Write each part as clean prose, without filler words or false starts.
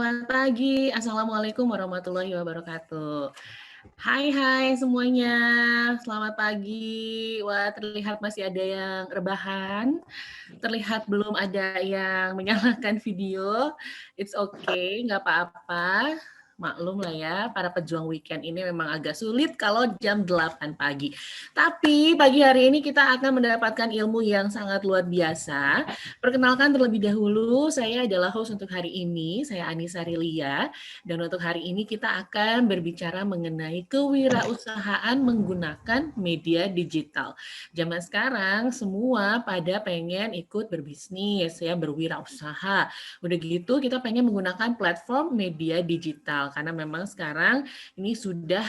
Selamat pagi. Assalamualaikum warahmatullahi wabarakatuh. Hai semuanya. Selamat pagi. Wah, terlihat masih ada yang rebahan. Terlihat belum ada yang menyalakan video. It's okay, nggak apa-apa. Maklum lah ya, para pejuang weekend ini memang agak sulit kalau jam 8 pagi. Tapi pagi hari ini kita akan mendapatkan ilmu yang sangat luar biasa. Perkenalkan terlebih dahulu, saya adalah host untuk hari ini, saya Anissa Rilia. Dan untuk hari ini kita akan berbicara mengenai kewirausahaan menggunakan media digital. Zaman sekarang semua pada pengen ikut berbisnis, ya berwirausaha. Udah gitu kita pengen menggunakan platform media digital karena memang sekarang ini sudah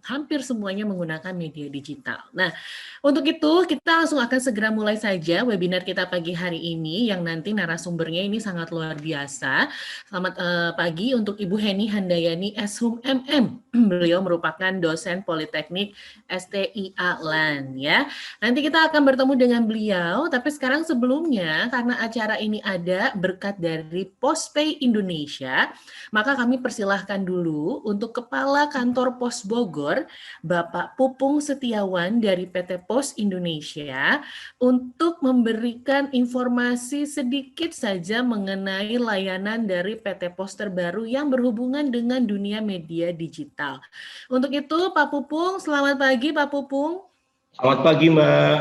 hampir semuanya menggunakan media digital. Nah, untuk itu kita langsung akan segera mulai saja webinar kita pagi hari ini yang nanti narasumbernya ini sangat luar biasa. Selamat pagi untuk Ibu Heni Handayani Shum MM. Beliau merupakan dosen Politeknik STIA LAN ya. Nanti kita akan bertemu dengan beliau, tapi sekarang sebelumnya karena acara ini ada berkat dari Postpay Indonesia, maka kami persilahkan dulu untuk Kepala Kantor Pos Bogor, Bapak Pupung Setiawan dari PT Pos Indonesia, untuk memberikan informasi sedikit saja mengenai layanan dari PT Pos terbaru yang berhubungan dengan dunia media digital. Untuk itu, Pak Pupung, selamat pagi Pak Pupung. Selamat pagi, Mbak.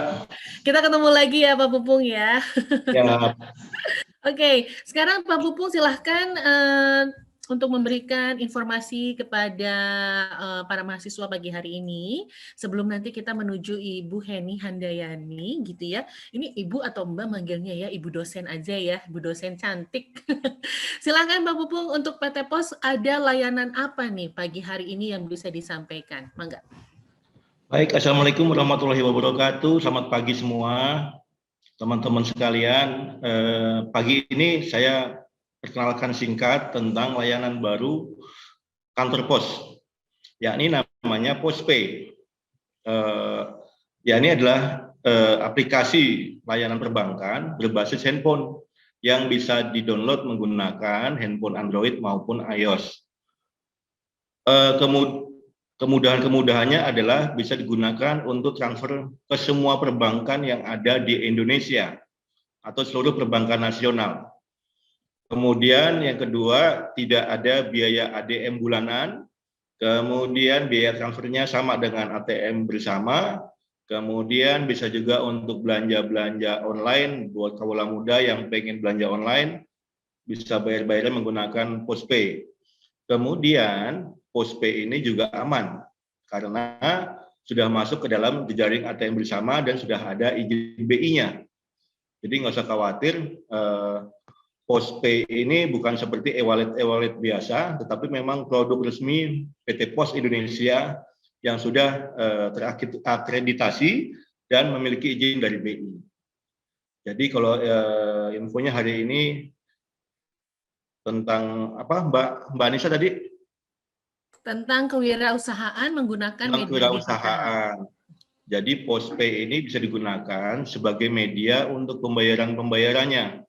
Kita ketemu lagi ya Pak Pupung ya. Ya. Oke, sekarang Pak Pupung silahkan untuk memberikan informasi kepada para mahasiswa pagi hari ini. Sebelum nanti kita menuju Ibu Heni Handayani gitu ya. Ini Ibu atau Mbak manggilnya ya, Ibu dosen aja ya, Ibu dosen cantik. Silahkan Pak Pupung, untuk PT Pos ada layanan apa nih pagi hari ini yang bisa disampaikan? Mangga. Baik, Assalamualaikum warahmatullahi wabarakatuh. Selamat pagi semua, teman-teman sekalian. Pagi ini saya perkenalkan singkat tentang layanan baru kantor pos, yakni namanya Postpay. Ini adalah aplikasi layanan perbankan berbasis handphone yang bisa di-download menggunakan handphone Android maupun iOS. Kemudahan-kemudahannya adalah bisa digunakan untuk transfer ke semua perbankan yang ada di Indonesia atau seluruh perbankan nasional. Kemudian yang kedua, tidak ada biaya ADM bulanan. Kemudian biaya transfernya sama dengan ATM bersama. Kemudian bisa juga untuk belanja-belanja online buat kaula muda yang pengen belanja online, bisa bayar-bayar menggunakan Postpay. Kemudian Postpay ini juga aman karena sudah masuk ke dalam jejaring ATM bersama dan sudah ada izin BI-nya. Jadi nggak usah khawatir, Postpay ini bukan seperti e-wallet biasa, tetapi memang produk resmi PT Pos Indonesia yang sudah terakreditasi dan memiliki izin dari BI. Jadi kalau infonya hari ini tentang apa, Mbak Anissa tadi? Tentang kewirausahaan menggunakan media kewirausahaan. Jadi Postpay ini bisa digunakan sebagai media untuk pembayarannya.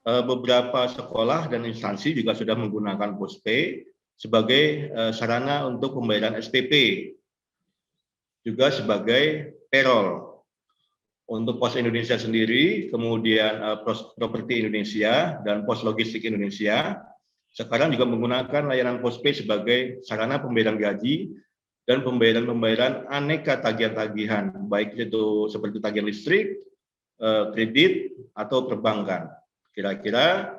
Beberapa sekolah dan instansi juga sudah menggunakan Postpay sebagai sarana untuk pembayaran SPP, juga sebagai payroll. Untuk Pos Indonesia sendiri, kemudian Properti Indonesia dan Pos Logistik Indonesia sekarang juga menggunakan layanan Postpay sebagai sarana pembayaran gaji dan pembayaran aneka tagihan-tagihan, baik itu seperti tagihan listrik, kredit, atau perbankan. Kira-kira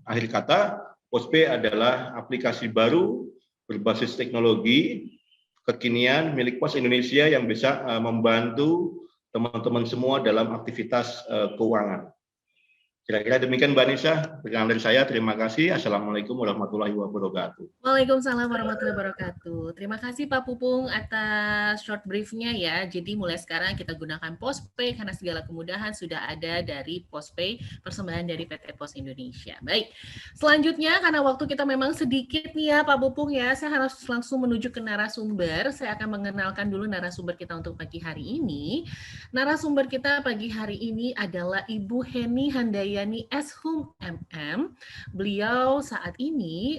akhir kata, Postpay adalah aplikasi baru berbasis teknologi kekinian milik Pos Indonesia yang bisa membantu teman-teman semua dalam aktivitas keuangan. Kira-kira demikian Mbak Anissa, perkenalan dari saya. Terima kasih. Assalamualaikum warahmatullahi wabarakatuh. Waalaikumsalam warahmatullahi wabarakatuh. Terima kasih Pak Pupung atas short brief-nya ya. Jadi mulai sekarang kita gunakan Postpay karena segala kemudahan sudah ada dari Postpay, persembahan dari PT Pos Indonesia. Baik, selanjutnya karena waktu kita memang sedikit nih ya Pak Pupung ya, saya harus langsung menuju ke narasumber. Saya akan mengenalkan dulu narasumber kita untuk pagi hari ini. Narasumber kita pagi hari ini adalah Ibu Heni Handayani Handayani Eshum MM. Beliau saat ini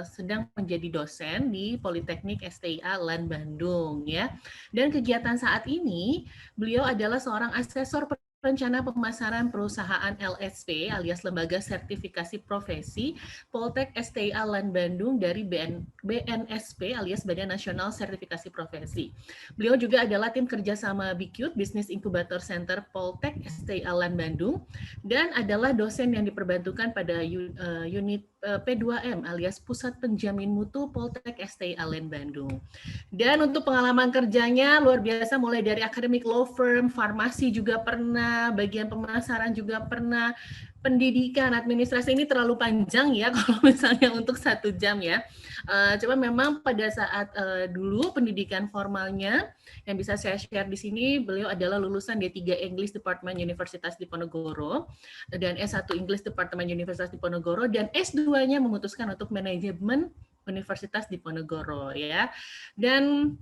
sedang menjadi dosen di Politeknik STIA LAN Bandung ya. Dan kegiatan saat ini beliau adalah seorang asesor rencana pemasaran perusahaan LSP alias Lembaga Sertifikasi Profesi Poltek STIA LAN Bandung dari BNSP alias Badan Nasional Sertifikasi Profesi. Beliau juga adalah tim kerjasama BICUT Business Incubator Center Poltek STIA LAN Bandung dan adalah dosen yang diperbantukan pada unit P2M alias Pusat Penjamin Mutu Poltek STIA LAN Bandung. Dan untuk pengalaman kerjanya luar biasa, mulai dari academic law firm, farmasi juga pernah, bagian pemasaran juga pernah, pendidikan, administrasi ini terlalu panjang ya kalau misalnya untuk 1 jam ya. Coba memang pada saat dulu pendidikan formalnya yang bisa saya share di sini, beliau adalah lulusan D3 English Department Universitas Diponegoro dan S1 English Department Universitas Diponegoro dan S2-nya memutuskan untuk manajemen Universitas Diponegoro ya. Dan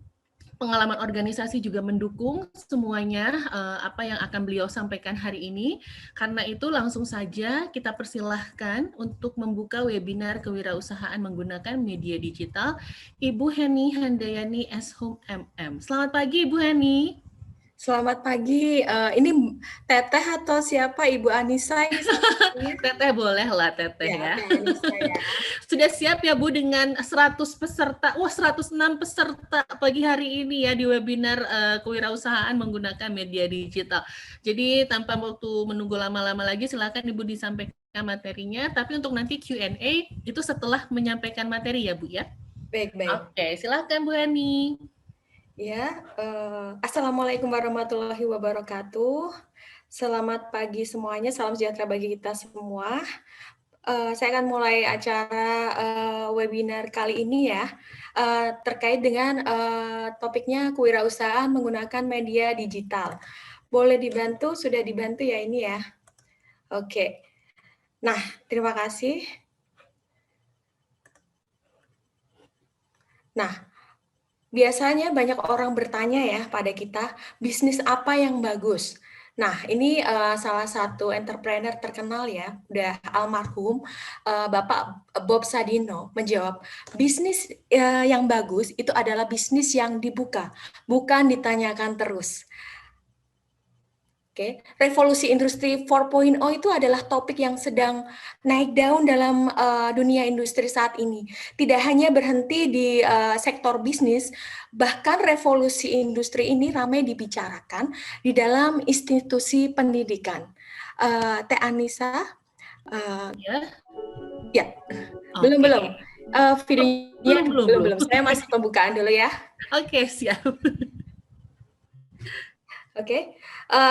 pengalaman organisasi juga mendukung semuanya apa yang akan beliau sampaikan hari ini. Karena itu langsung saja kita persilahkan untuk membuka webinar kewirausahaan menggunakan media digital Ibu Heni Handayani Eshum MM. Selamat pagi Ibu Heni. Selamat pagi. Ini Teteh atau siapa Ibu Anissa ini? Teteh boleh lah Teteh ya. Anissa, ya. Sudah siap ya Bu dengan 100 peserta, 106 peserta pagi hari ini ya di webinar kewirausahaan menggunakan media digital. Jadi tanpa waktu menunggu lama-lama lagi silakan Ibu disampaikan materinya, tapi untuk nanti Q&A itu setelah menyampaikan materi ya Bu ya. Baik. Oke, silakan Bu Heni. Ya, Assalamualaikum warahmatullahi wabarakatuh. Selamat pagi semuanya, salam sejahtera bagi kita semua. Saya akan mulai acara webinar kali ini ya, terkait dengan topiknya kewirausahaan menggunakan media digital. Boleh dibantu? Sudah dibantu ya ini ya? Oke. Nah, terima kasih. Nah, biasanya banyak orang bertanya ya pada kita, bisnis apa yang bagus? Nah, ini salah satu entrepreneur terkenal ya, udah almarhum, Bapak Bob Sadino menjawab, bisnis yang bagus itu adalah bisnis yang dibuka, bukan ditanyakan terus. Oke, revolusi industri 4.0 itu adalah topik yang sedang naik daun dalam dunia industri saat ini. Tidak hanya berhenti di sektor bisnis, bahkan revolusi industri ini ramai dibicarakan di dalam institusi pendidikan. Teh Anissa, ya, belum. Videonya belum. Saya masih pembukaan dulu ya. Oke, siap. Oke.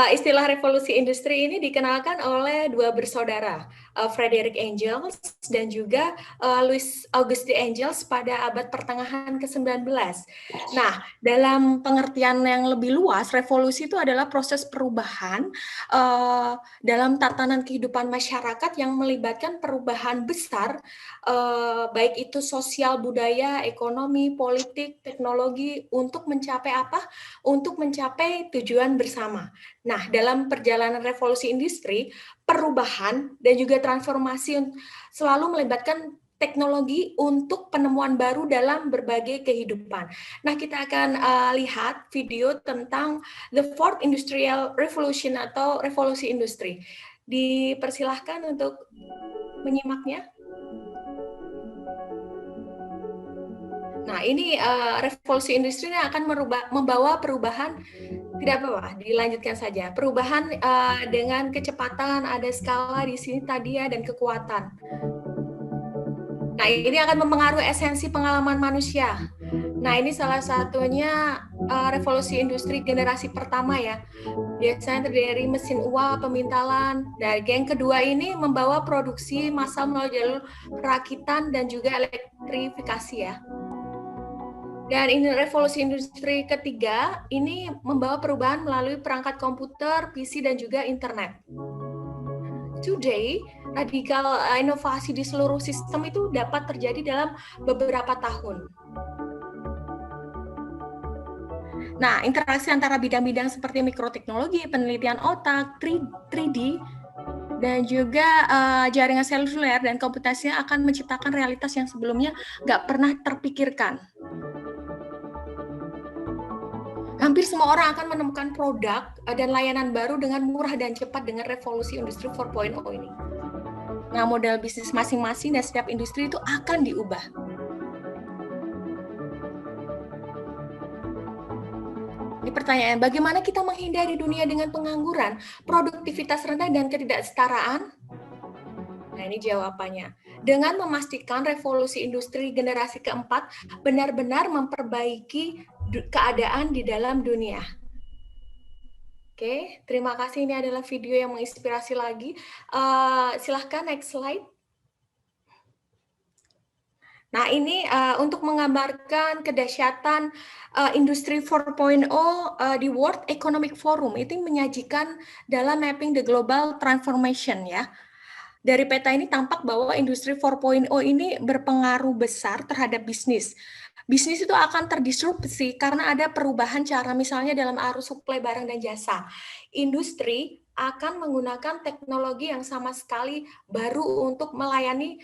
Istilah revolusi industri ini dikenalkan oleh dua bersaudara, Frederick Engels dan juga Louis Auguste Engels pada abad pertengahan ke-19. Nah, dalam pengertian yang lebih luas, revolusi itu adalah proses perubahan dalam tatanan kehidupan masyarakat yang melibatkan perubahan besar, baik itu sosial, budaya, ekonomi, politik, teknologi, untuk mencapai apa? Untuk mencapai tujuan bersama. Nah, dalam perjalanan revolusi industri, perubahan dan juga transformasi selalu melibatkan teknologi untuk penemuan baru dalam berbagai kehidupan. Nah, kita akan lihat video tentang The Fourth Industrial Revolution atau revolusi industri. Dipersilahkan untuk menyimaknya. Nah, ini revolusi industri ini akan membawa perubahan, tidak apa-apa, dilanjutkan saja. Perubahan dengan kecepatan, ada skala di sini tadi ya, dan kekuatan. Nah, ini akan mempengaruhi esensi pengalaman manusia. Nah, ini salah satunya revolusi industri generasi pertama ya. Biasanya terdiri dari mesin uap, pemintalan. Dan yang kedua ini membawa produksi massal melalui jalur perakitan dan juga elektrifikasi ya. Dan ini revolusi industri ketiga, ini membawa perubahan melalui perangkat komputer, PC, dan juga internet. Today, radikal inovasi di seluruh sistem itu dapat terjadi dalam beberapa tahun. Nah, interaksi antara bidang-bidang seperti mikroteknologi, penelitian otak, 3D, dan juga jaringan seluler dan komputasinya akan menciptakan realitas yang sebelumnya nggak pernah terpikirkan. Hampir semua orang akan menemukan produk dan layanan baru dengan murah dan cepat dengan revolusi industri 4.0 ini. Nah, model bisnis masing-masing dan setiap industri itu akan diubah. Ini pertanyaan, bagaimana kita menghindari dunia dengan pengangguran, produktivitas rendah, dan ketidaksetaraan? Nah, ini jawabannya. Dengan memastikan revolusi industri generasi keempat benar-benar memperbaiki keadaan di dalam dunia. Oke, terima kasih. Ini adalah video yang menginspirasi lagi. Silahkan next slide. Nah, ini untuk menggambarkan kedahsyatan industri 4.0 di World Economic Forum. Itu menyajikan dalam mapping the global transformation ya. Dari peta ini tampak bahwa industri 4.0 ini berpengaruh besar terhadap bisnis. Bisnis itu akan terdisrupsi karena ada perubahan cara, misalnya dalam arus suplai barang dan jasa. Industri akan menggunakan teknologi yang sama sekali baru untuk melayani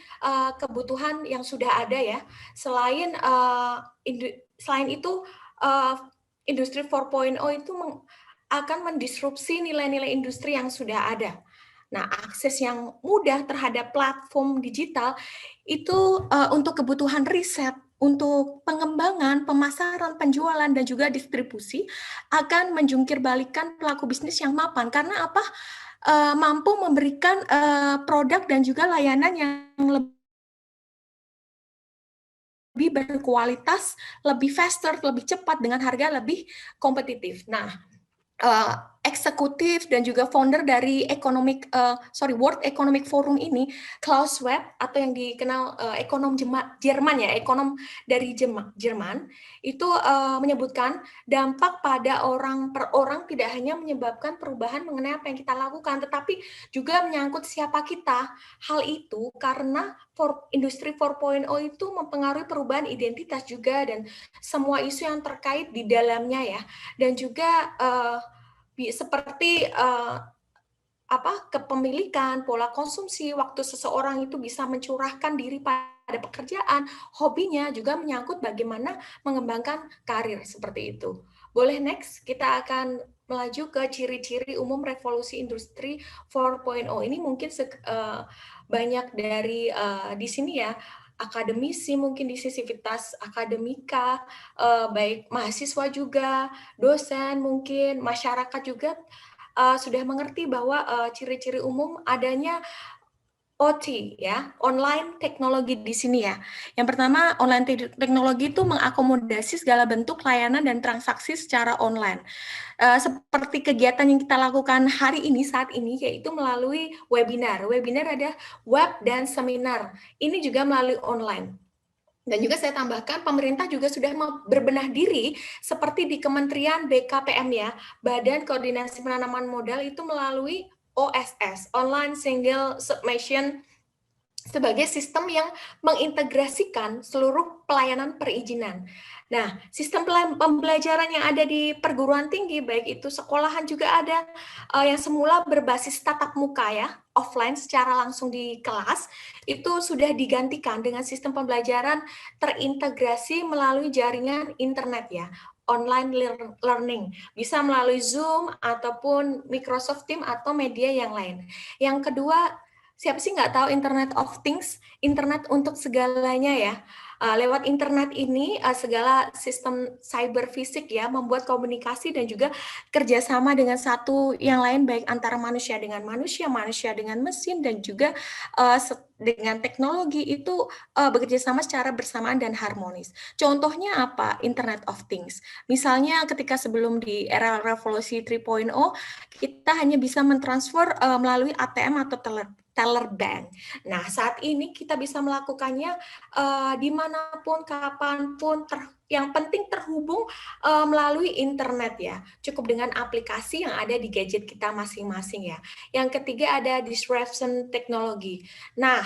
kebutuhan yang sudah ada ya. Selain itu, industri 4.0 itu akan mendisrupsi nilai-nilai industri yang sudah ada. Nah, akses yang mudah terhadap platform digital itu untuk kebutuhan riset, untuk pengembangan, pemasaran, penjualan, dan juga distribusi akan menjungkirbalikkan pelaku bisnis yang mapan. Karena apa? Mampu memberikan produk dan juga layanan yang lebih berkualitas, lebih faster, lebih cepat, dengan harga lebih kompetitif. Nah, eksekutif dan juga founder dari World Economic Forum ini, Klaus Schwab, atau yang dikenal ekonom Jerman ya, ekonom dari Jerman, itu menyebutkan dampak pada orang per orang tidak hanya menyebabkan perubahan mengenai apa yang kita lakukan, tetapi juga menyangkut siapa kita. Hal itu karena industri 4.0 itu mempengaruhi perubahan identitas juga dan semua isu yang terkait di dalamnya ya, dan juga seperti kepemilikan, pola konsumsi, waktu seseorang itu bisa mencurahkan diri pada pekerjaan, hobinya, juga menyangkut bagaimana mengembangkan karir seperti itu. Boleh next, kita akan melaju ke ciri-ciri umum revolusi industri 4.0. Ini mungkin banyak dari di sini ya, akademisi mungkin di Sivitas Akademika, baik mahasiswa juga, dosen mungkin, masyarakat juga sudah mengerti bahwa ciri-ciri umum adanya OT ya, online teknologi di sini ya. Yang pertama, online teknologi itu mengakomodasi segala bentuk layanan dan transaksi secara online. Seperti kegiatan yang kita lakukan hari ini, saat ini, yaitu melalui webinar. Webinar ada web dan seminar. Ini juga melalui online. Dan juga saya tambahkan, pemerintah juga sudah berbenah diri seperti di Kementerian BKPM ya, Badan Koordinasi Penanaman Modal, itu melalui OSS, Online Single Submission, sebagai sistem yang mengintegrasikan seluruh pelayanan perizinan. Nah, sistem pembelajaran yang ada di perguruan tinggi, baik itu sekolahan juga ada yang semula berbasis tatap muka ya, offline secara langsung di kelas, itu sudah digantikan dengan sistem pembelajaran terintegrasi melalui jaringan internet ya, online learning, bisa melalui Zoom ataupun Microsoft Teams atau media yang lain. Yang kedua, siapa sih nggak tahu Internet of Things, internet untuk segalanya ya. Lewat internet ini, segala sistem cyber fisik ya, membuat komunikasi dan juga kerjasama dengan satu yang lain, baik antara manusia dengan manusia, manusia dengan mesin, dan juga dengan teknologi itu bekerja sama secara bersamaan dan harmonis. Contohnya apa? Internet of Things. Misalnya ketika sebelum di era revolusi 3.0, kita hanya bisa mentransfer melalui ATM atau teller bank. Nah, saat ini kita bisa melakukannya dimanapun, kapanpun, yang penting terhubung melalui internet ya. Cukup dengan aplikasi yang ada di gadget kita masing-masing ya. Yang ketiga ada disruption teknologi. Nah,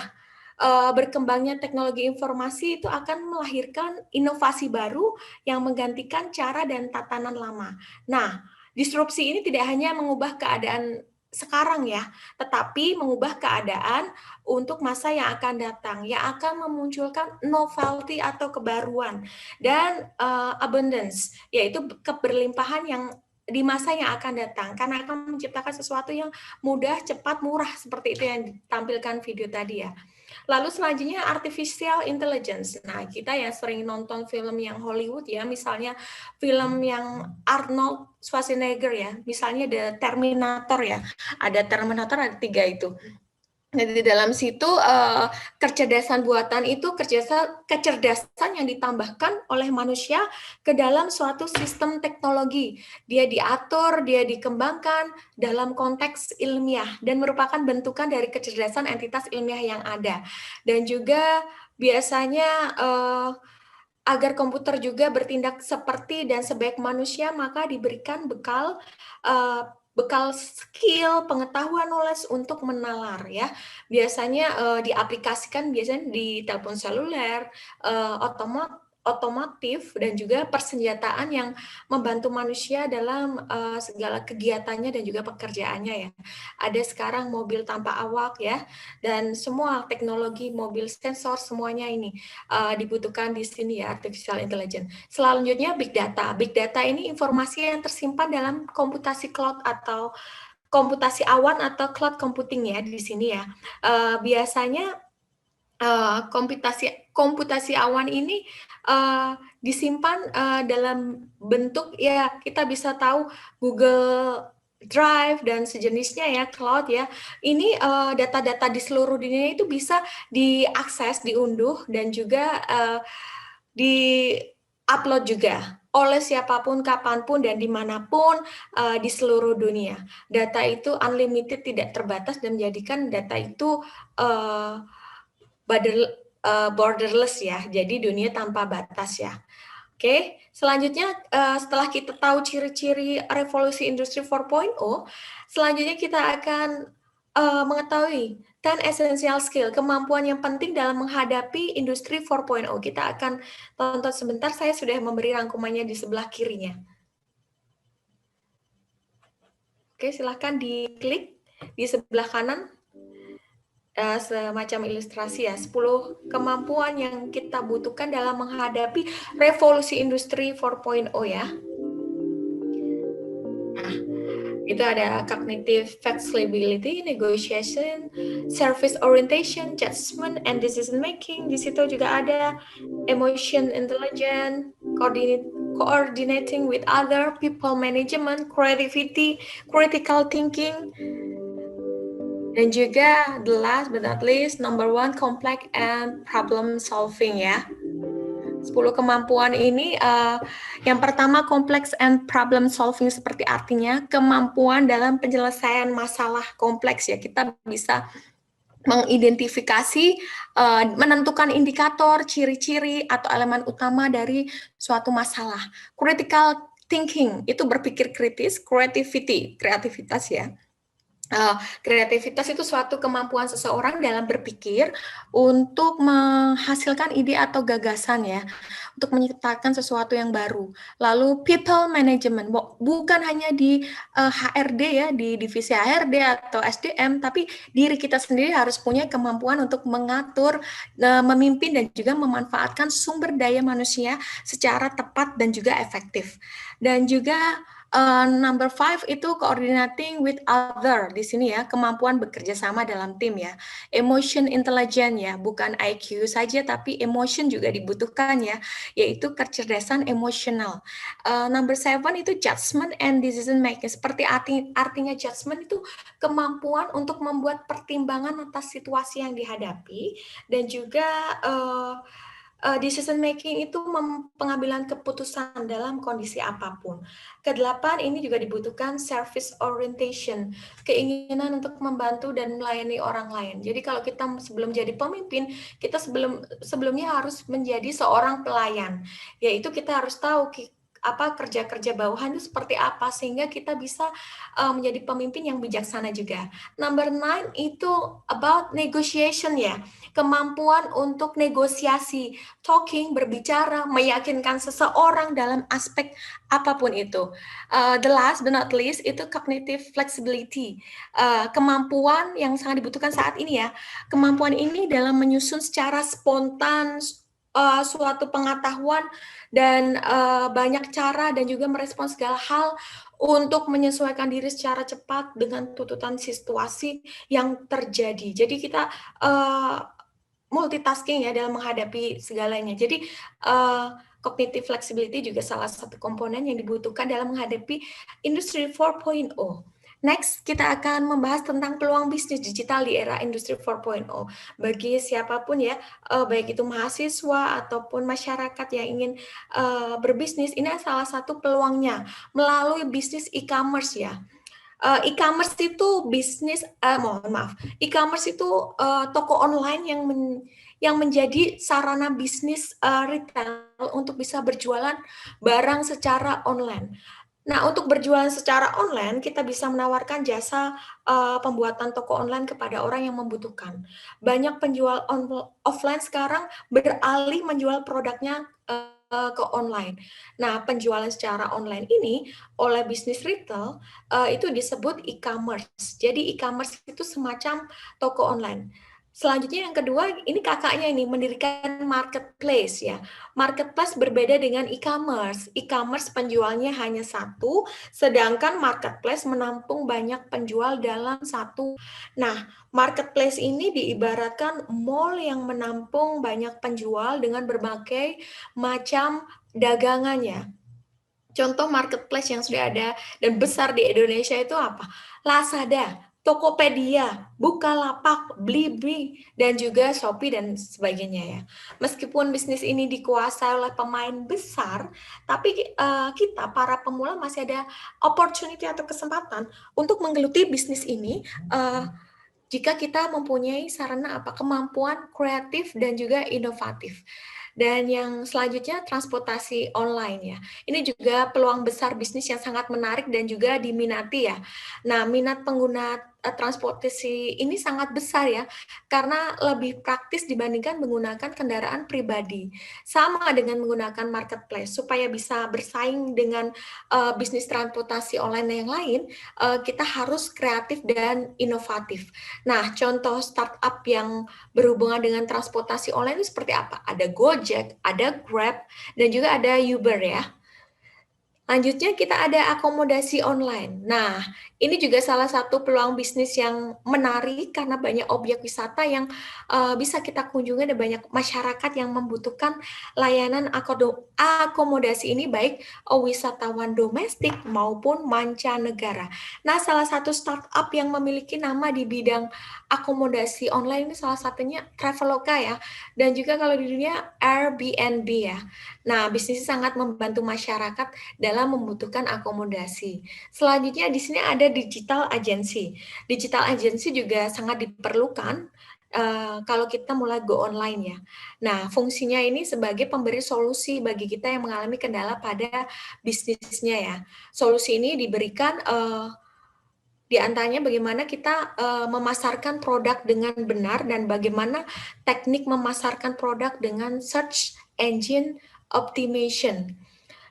berkembangnya teknologi informasi itu akan melahirkan inovasi baru yang menggantikan cara dan tatanan lama. Nah, disrupsi ini tidak hanya mengubah keadaan sekarang ya, tetapi mengubah keadaan untuk masa yang akan datang, yang akan memunculkan novelty atau kebaruan dan abundance, yaitu keberlimpahan yang di masa yang akan datang, karena akan menciptakan sesuatu yang mudah, cepat, murah, seperti itu yang ditampilkan video tadi ya. Lalu selanjutnya artificial intelligence. Nah, kita yang sering nonton film yang Hollywood ya, misalnya film yang Arnold Schwarzenegger ya, misalnya The Terminator ya. Ada Terminator, ada 3 itu. Jadi di dalam situ kecerdasan buatan itu kecerdasan yang ditambahkan oleh manusia ke dalam suatu sistem teknologi. Dia diatur, dia dikembangkan dalam konteks ilmiah dan merupakan bentukan dari kecerdasan entitas ilmiah yang ada. Dan juga biasanya agar komputer juga bertindak seperti dan sebaik manusia, maka diberikan bekal skill, pengetahuan, knowledge untuk menalar ya. Biasanya diaplikasikan biasanya di telepon seluler, otomotif dan juga persenjataan yang membantu manusia dalam segala kegiatannya dan juga pekerjaannya ya. Ada sekarang mobil tanpa awak ya, dan semua teknologi mobil sensor semuanya ini dibutuhkan di sini ya, artificial intelligence. Selanjutnya big data. Big data ini informasi yang tersimpan dalam komputasi cloud atau komputasi awan atau cloud computing ya di sini ya. Biasanya komputasi awan ini disimpan dalam bentuk ya, kita bisa tahu Google Drive dan sejenisnya ya, cloud ya. Ini data-data di seluruh dunia itu bisa diakses, diunduh dan juga di-upload juga oleh siapapun, kapanpun, dan dimanapun di seluruh dunia. Data itu unlimited, tidak terbatas, dan menjadikan data itu borderless ya, jadi dunia tanpa batas ya. Oke, selanjutnya setelah kita tahu ciri-ciri revolusi industri 4.0, selanjutnya kita akan mengetahui 10 essential skill, kemampuan yang penting dalam menghadapi industri 4.0. Kita akan tonton sebentar, saya sudah memberi rangkumannya di sebelah kirinya. Oke, silahkan diklik di sebelah kanan. Semacam ilustrasi ya, 10 kemampuan yang kita butuhkan dalam menghadapi revolusi industri 4.0 ya. Nah, itu ada cognitive flexibility, negotiation, service orientation, judgment, and decision making. Di situ juga ada emotion intelligence, coordinating with other people, management, creativity, critical thinking. Dan juga the last but not least, number 1, complex and problem solving ya. 10 kemampuan ini, yang pertama complex and problem solving, seperti artinya kemampuan dalam penyelesaian masalah kompleks ya. Kita bisa mengidentifikasi, menentukan indikator, ciri-ciri atau elemen utama dari suatu masalah. Critical thinking itu berpikir kritis, kreativitas ya. Kreativitas itu suatu kemampuan seseorang dalam berpikir untuk menghasilkan ide atau gagasan ya, untuk menciptakan sesuatu yang baru. Lalu people management, bukan hanya di HRD ya, di divisi HRD atau SDM, tapi diri kita sendiri harus punya kemampuan untuk mengatur, memimpin dan juga memanfaatkan sumber daya manusia secara tepat dan juga efektif. Dan juga number 5 itu coordinating with other, di sini ya, kemampuan bekerja sama dalam tim ya. Emotion intelligence ya, bukan IQ saja tapi emotion juga dibutuhkan ya, yaitu kecerdasan emosional. Number 7 itu judgment and decision making. Seperti artinya judgment itu kemampuan untuk membuat pertimbangan atas situasi yang dihadapi, dan juga decision making itu pengambilan keputusan dalam kondisi apapun. Ke-8 ini juga dibutuhkan service orientation, keinginan untuk membantu dan melayani orang lain. Jadi kalau kita sebelum jadi pemimpin, kita sebelumnya harus menjadi seorang pelayan, yaitu kita harus tahu kerja-kerja bawahan itu seperti apa sehingga kita bisa menjadi pemimpin yang bijaksana juga. Number 9 itu about negotiation ya, kemampuan untuk negosiasi, talking, berbicara, meyakinkan seseorang dalam aspek apapun itu. The last but not least itu cognitive flexibility, kemampuan yang sangat dibutuhkan saat ini ya. Kemampuan ini dalam menyusun secara spontan suatu pengetahuan dan banyak cara dan juga merespons segala hal untuk menyesuaikan diri secara cepat dengan tuntutan situasi yang terjadi. Jadi kita multitasking ya dalam menghadapi segalanya. Jadi cognitive flexibility juga salah satu komponen yang dibutuhkan dalam menghadapi industri 4.0. Next, kita akan membahas tentang peluang bisnis digital di era industri 4.0. Bagi siapapun ya, baik itu mahasiswa ataupun masyarakat yang ingin berbisnis, ini salah satu peluangnya melalui bisnis e-commerce ya. E-commerce itu bisnis, e-commerce itu toko online yang menjadi sarana bisnis retail untuk bisa berjualan barang secara online. Nah, untuk berjualan secara online, kita bisa menawarkan jasa pembuatan toko online kepada orang yang membutuhkan. Banyak penjual offline sekarang beralih menjual produknya ke online. Nah, penjualan secara online ini oleh bisnis retail itu disebut e-commerce. Jadi e-commerce itu semacam toko online. Selanjutnya yang kedua, ini kakaknya ini mendirikan marketplace ya. Marketplace berbeda dengan e-commerce. E-commerce penjualnya hanya satu, sedangkan marketplace menampung banyak penjual dalam satu. Nah, marketplace ini diibaratkan mall yang menampung banyak penjual dengan berbagai macam dagangannya. Contoh marketplace yang sudah ada dan besar di Indonesia itu apa? Lazada, Tokopedia, Bukalapak, Blibli, dan juga Shopee dan sebagainya ya. Meskipun bisnis ini dikuasai oleh pemain besar, tapi kita para pemula masih ada opportunity atau kesempatan untuk menggeluti bisnis ini jika kita mempunyai sarana kemampuan kreatif dan juga inovatif. Dan yang selanjutnya transportasi online ya. Ini juga peluang besar bisnis yang sangat menarik dan juga diminati ya. Nah, minat pengguna transportasi ini sangat besar ya, karena lebih praktis dibandingkan menggunakan kendaraan pribadi. Sama dengan menggunakan marketplace, supaya bisa bersaing dengan bisnis transportasi online yang lain, kita harus kreatif dan inovatif. Nah, contoh startup yang berhubungan dengan transportasi online itu seperti apa? Ada Gojek, ada Grab, dan juga ada Uber ya. Lanjutnya kita ada akomodasi online. Nah, ini juga salah satu peluang bisnis yang menarik karena banyak objek wisata yang bisa kita kunjungi dan banyak masyarakat yang membutuhkan layanan akomodasi ini baik wisatawan domestik maupun mancanegara. Nah, salah satu startup yang memiliki nama di bidang akomodasi online ini salah satunya Traveloka ya, dan juga kalau di dunia Airbnb ya. Nah, bisnis sangat membantu masyarakat dalam membutuhkan akomodasi. Selanjutnya di sini ada digital agency. Digital agency juga sangat diperlukan kalau kita mulai go online ya. Nah, fungsinya ini sebagai pemberi solusi bagi kita yang mengalami kendala pada bisnisnya ya. Solusi ini diberikan di antaranya bagaimana kita memasarkan produk dengan benar dan bagaimana teknik memasarkan produk dengan search engine optimization.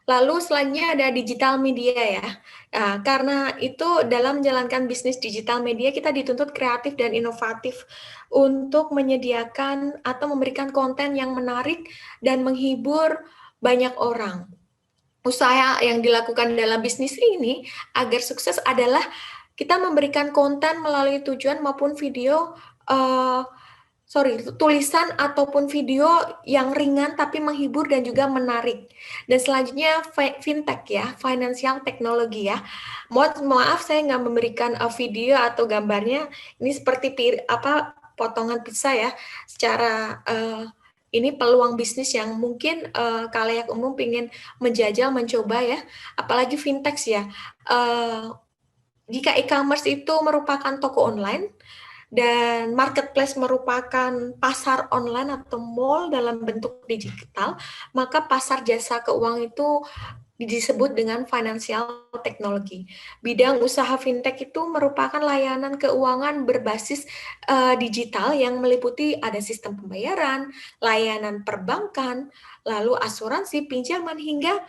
Lalu selanjutnya ada digital media ya. Nah, karena itu dalam menjalankan bisnis digital media kita dituntut kreatif dan inovatif untuk menyediakan atau memberikan konten yang menarik dan menghibur banyak orang. Usaha yang dilakukan dalam bisnis ini agar sukses adalah kita memberikan konten melalui tujuan maupun video tulisan ataupun video yang ringan tapi menghibur dan juga menarik. Dan selanjutnya fintech ya, financial technology ya. Maaf saya nggak memberikan video atau gambarnya. Ini seperti potongan pizza ya. Secara ini peluang bisnis yang mungkin khalayak umum ingin menjajal, mencoba ya. Apalagi fintech ya. Jika e-commerce itu merupakan toko online, dan marketplace merupakan pasar online atau mall dalam bentuk digital, maka pasar jasa keuangan itu disebut dengan financial technology. Bidang usaha fintech itu merupakan layanan keuangan berbasis digital yang meliputi ada sistem pembayaran, layanan perbankan, lalu asuransi, pinjaman, hingga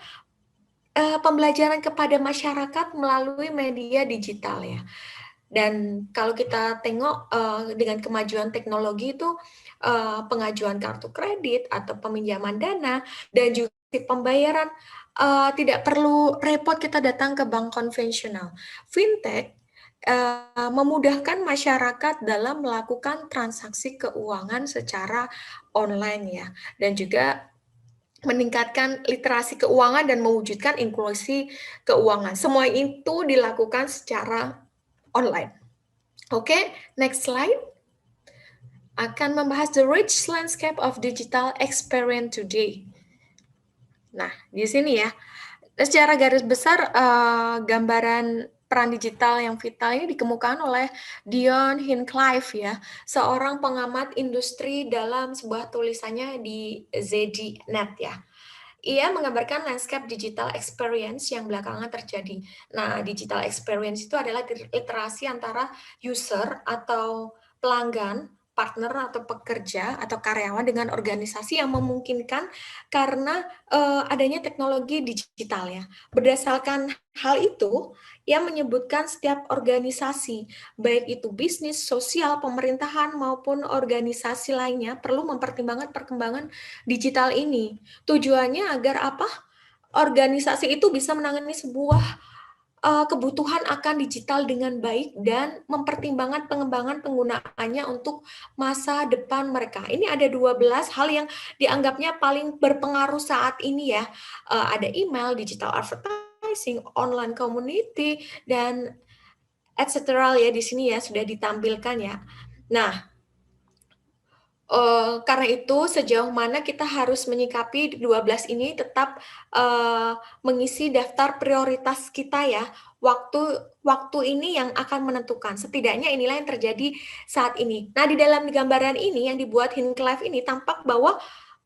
pembelajaran kepada masyarakat melalui media digital ya. Dan kalau kita tengok dengan kemajuan teknologi itu pengajuan kartu kredit atau peminjaman dana dan juga pembayaran tidak perlu repot kita datang ke bank konvensional. Fintech memudahkan masyarakat dalam melakukan transaksi keuangan secara online ya, dan juga meningkatkan literasi keuangan dan mewujudkan inklusi keuangan. Semua itu dilakukan secara online. Oke, next slide. Akan membahas the rich landscape of digital experience today. Nah, di sini ya, secara garis besar gambaran peran digital yang vital ini dikemukakan oleh Dion Hinchcliffe ya, seorang pengamat industri dalam sebuah tulisannya di ZDNet ya. Ia menggambarkan landscape digital experience yang belakangan terjadi. Nah, digital experience itu adalah literasi antara user atau pelanggan, partner atau pekerja atau karyawan dengan organisasi yang memungkinkan karena adanya teknologi digital ya. Berdasarkan hal itu, ia menyebutkan setiap organisasi, baik itu bisnis, sosial, pemerintahan maupun organisasi lainnya perlu mempertimbangkan perkembangan digital ini. Tujuannya agar apa? Organisasi itu bisa menangani sebuah kebutuhan akan digital dengan baik dan mempertimbangkan pengembangan penggunaannya untuk masa depan mereka. Ini ada 12 hal yang dianggapnya paling berpengaruh saat ini ya. Ada email, digital advertising, online community, dan etc. ya di sini ya sudah ditampilkan ya. Nah, karena itu sejauh mana kita harus menyikapi 12 ini tetap mengisi daftar prioritas kita ya. Waktu ini yang akan menentukan. Setidaknya inilah yang terjadi saat ini. Nah, di dalam gambaran ini yang dibuat Hinchcliffe ini tampak bahwa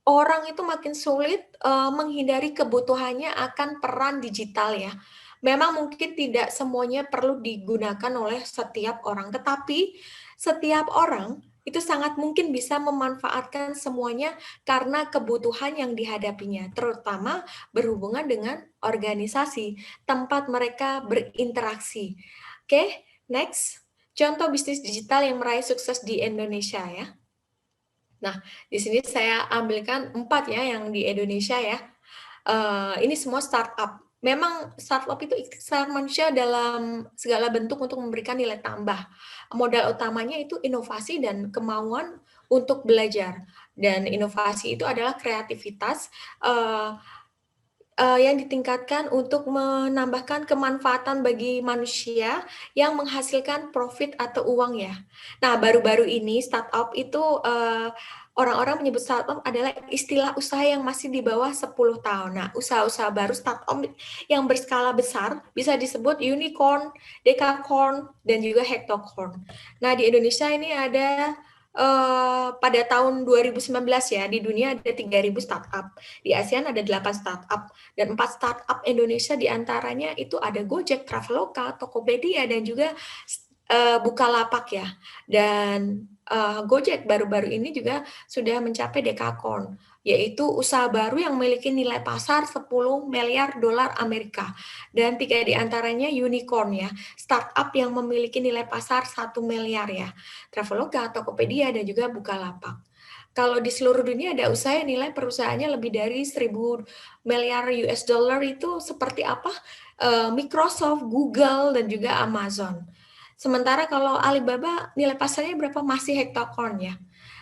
orang itu makin sulit menghindari kebutuhannya akan peran digital ya. Memang mungkin tidak semuanya perlu digunakan oleh setiap orang, tetapi setiap orang itu sangat mungkin bisa memanfaatkan semuanya karena kebutuhan yang dihadapinya, terutama berhubungan dengan organisasi, tempat mereka berinteraksi. Oke, next. Contoh bisnis digital yang meraih sukses di Indonesia ya. Nah, di sini saya ambilkan 4 ya yang di Indonesia ya. Ini semua startup. Memang startup itu ikhtiar manusia dalam segala bentuk untuk memberikan nilai tambah. Modal utamanya itu inovasi dan kemauan untuk belajar. Dan inovasi itu adalah kreativitas yang ditingkatkan untuk menambahkan kemanfaatan bagi manusia yang menghasilkan profit atau uang ya. Nah, baru-baru ini startup itu orang-orang menyebut startup adalah istilah usaha yang masih di bawah 10 tahun. Nah, usaha-usaha baru startup yang berskala besar bisa disebut unicorn, decacorn, dan juga hectocorn. Nah, di Indonesia ini ada pada tahun 2019 ya, di dunia ada 3.000 startup. Di ASEAN ada 8 startup. Dan 4 startup Indonesia diantaranya itu ada Gojek, Traveloka, Tokopedia, dan juga Bukalapak ya. Dan Gojek baru-baru ini juga sudah mencapai decacorn, yaitu usaha baru yang memiliki nilai pasar 10 miliar dolar Amerika. Dan 3 diantaranya unicorn ya, startup yang memiliki nilai pasar 1 miliar ya. Traveloka, Tokopedia, dan juga Bukalapak. Kalau di seluruh dunia ada usaha yang nilai perusahaannya lebih dari 1.000 miliar US dollar itu seperti apa? Microsoft, Google, dan juga Amazon. Sementara kalau Alibaba nilai pasarnya berapa? Masih hectocorn ya.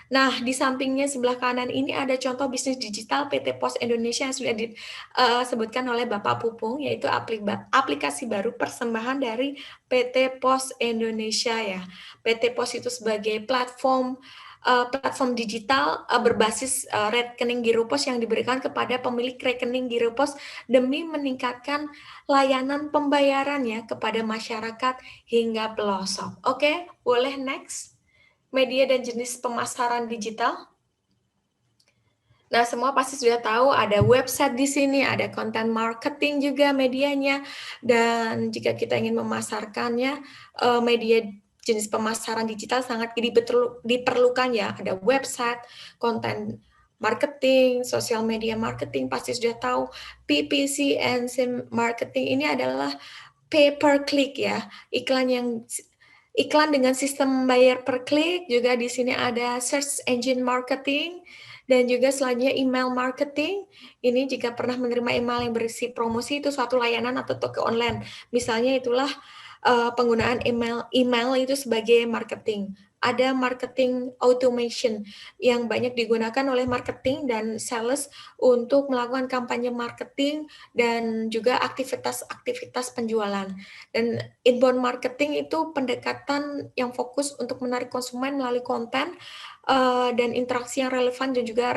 Nah, di sampingnya sebelah kanan ini ada contoh bisnis digital PT Pos Indonesia yang sudah disebutkan oleh Bapak Pupung, yaitu aplikasi baru persembahan dari PT Pos Indonesia ya. PT Pos itu sebagai platform digital berbasis rekening Giro Pos yang diberikan kepada pemilik rekening Giro Pos demi meningkatkan layanan pembayarannya kepada masyarakat hingga pelosok. Oke, boleh next. Media dan jenis pemasaran digital. Nah, semua pasti sudah tahu ada website di sini, ada content marketing juga medianya, dan jika kita ingin memasarkannya, media jenis pemasaran digital sangat diperlukan ya, ada website, content marketing, social media marketing, pasti sudah tahu, PPC and SEM marketing ini adalah pay per click ya, iklan dengan sistem bayar per klik, juga di sini ada search engine marketing, dan juga selanjutnya email marketing. Ini jika pernah menerima email yang berisi promosi itu suatu layanan atau toko online. Misalnya itulah penggunaan email itu sebagai marketing. Ada marketing automation yang banyak digunakan oleh marketing dan sales untuk melakukan kampanye marketing dan juga aktivitas-aktivitas penjualan. Dan inbound marketing itu pendekatan yang fokus untuk menarik konsumen melalui konten dan interaksi yang relevan dan juga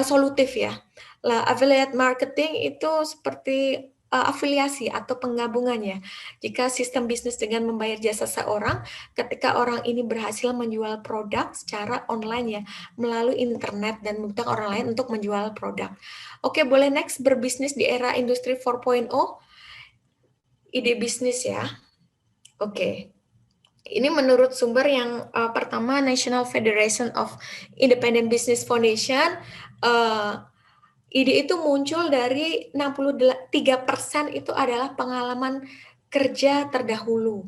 solutif ya. Lah, affiliate marketing itu seperti afiliasi atau penggabungannya. Jika sistem bisnis dengan membayar jasa seorang, ketika orang ini berhasil menjual produk secara online ya, melalui internet dan mengundang orang lain untuk menjual produk. Oke, boleh next, berbisnis di era industri 4.0. Ide bisnis ya. Oke. Ini menurut sumber yang pertama, National Federation of Independent Business Foundation. Ide itu muncul dari 63% itu adalah pengalaman kerja terdahulu.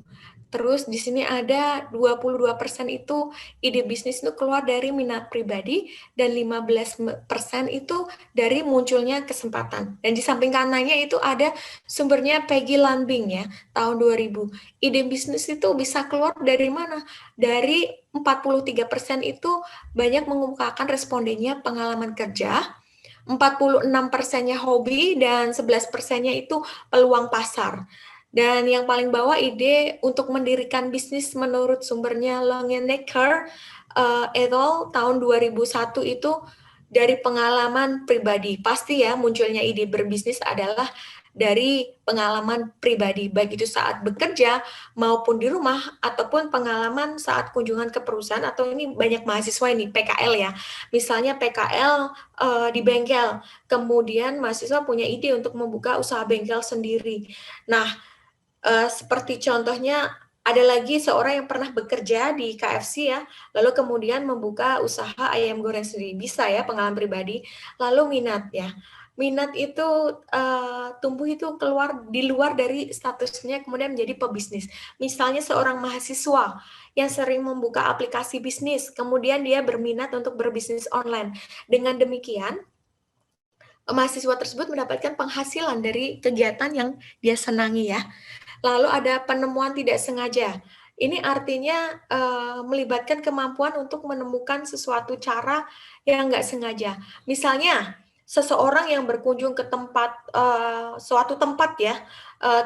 Terus di sini ada 22% itu ide bisnis itu keluar dari minat pribadi, dan 15% itu dari munculnya kesempatan. Dan di samping kanannya itu ada sumbernya Peggy Landing ya, tahun 2000. Ide bisnis itu bisa keluar dari mana? Dari 43% itu banyak mengemukakan respondennya pengalaman kerja, 46%-nya hobi, dan 11%-nya itu peluang pasar. Dan yang paling bawah ide untuk mendirikan bisnis menurut sumbernya Longenecker et al. Tahun 2001 itu dari pengalaman pribadi. Pasti ya munculnya ide berbisnis adalah dari pengalaman pribadi, baik itu saat bekerja maupun di rumah, ataupun pengalaman saat kunjungan ke perusahaan, atau ini banyak mahasiswa ini PKL ya. Misalnya PKL di bengkel, kemudian mahasiswa punya ide untuk membuka usaha bengkel sendiri. Nah, seperti contohnya ada lagi seorang yang pernah bekerja di KFC ya, lalu kemudian membuka usaha ayam goreng sendiri. Bisa ya, pengalaman pribadi. Lalu minat ya. Minat itu tumbuh itu keluar di luar dari statusnya, kemudian menjadi pebisnis. Misalnya seorang mahasiswa yang sering membuka aplikasi bisnis, kemudian dia berminat untuk berbisnis online. Dengan demikian, mahasiswa tersebut mendapatkan penghasilan dari kegiatan yang dia senangi ya. Lalu ada penemuan tidak sengaja. Ini artinya melibatkan kemampuan untuk menemukan sesuatu cara yang nggak sengaja. Misalnya, seseorang yang berkunjung ke suatu tempat ya,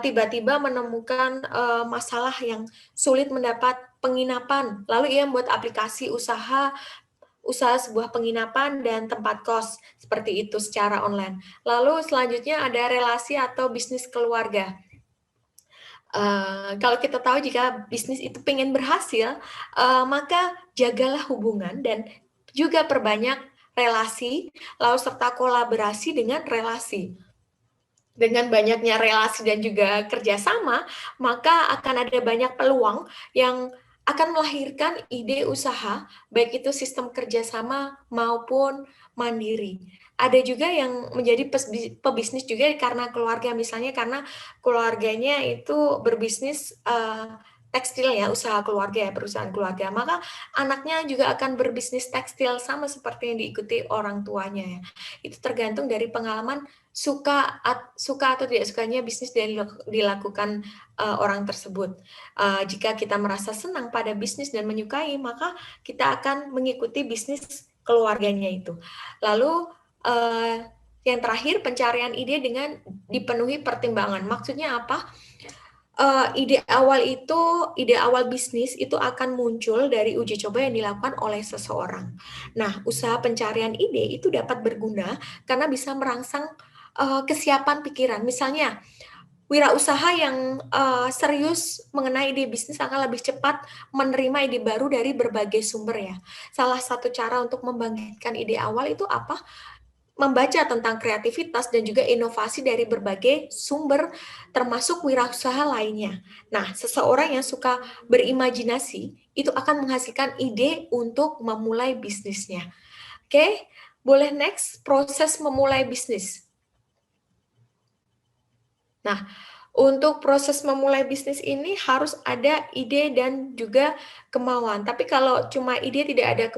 tiba-tiba menemukan masalah yang sulit mendapat penginapan. Lalu ia membuat aplikasi usaha sebuah penginapan dan tempat kos seperti itu secara online. Lalu selanjutnya ada relasi atau bisnis keluarga. Kalau kita tahu jika bisnis itu pengen berhasil, maka jagalah hubungan dan juga perbanyak relasi, lalu serta kolaborasi dengan relasi. Dengan banyaknya relasi dan juga kerjasama, maka akan ada banyak peluang yang akan melahirkan ide usaha, baik itu sistem kerjasama maupun mandiri. Ada juga yang menjadi pebisnis juga karena keluarga, misalnya karena keluarganya itu berbisnis tekstil ya, usaha keluarga ya, perusahaan keluarga, maka anaknya juga akan berbisnis tekstil sama seperti yang diikuti orang tuanya ya. Itu tergantung dari pengalaman suka atau tidak sukanya bisnis yang dilakukan orang tersebut. Jika kita merasa senang pada bisnis dan menyukai, maka kita akan mengikuti bisnis keluarganya itu. Lalu yang terakhir, pencarian ide dengan dipenuhi pertimbangan. Maksudnya apa? Ide awal bisnis itu akan muncul dari uji coba yang dilakukan oleh seseorang. Nah, usaha pencarian ide itu dapat berguna karena bisa merangsang kesiapan pikiran. Misalnya, wirausaha yang serius mengenai ide bisnis akan lebih cepat menerima ide baru dari berbagai sumber ya. Salah satu cara untuk membangkitkan ide awal itu apa? membaca tentang kreativitas dan juga inovasi dari berbagai sumber termasuk wirausaha lainnya. Nah, seseorang yang suka berimajinasi itu akan menghasilkan ide untuk memulai bisnisnya. Oke, boleh next, proses memulai bisnis. Nah, untuk proses memulai bisnis ini harus ada ide dan juga kemauan. Tapi kalau cuma ide tidak ada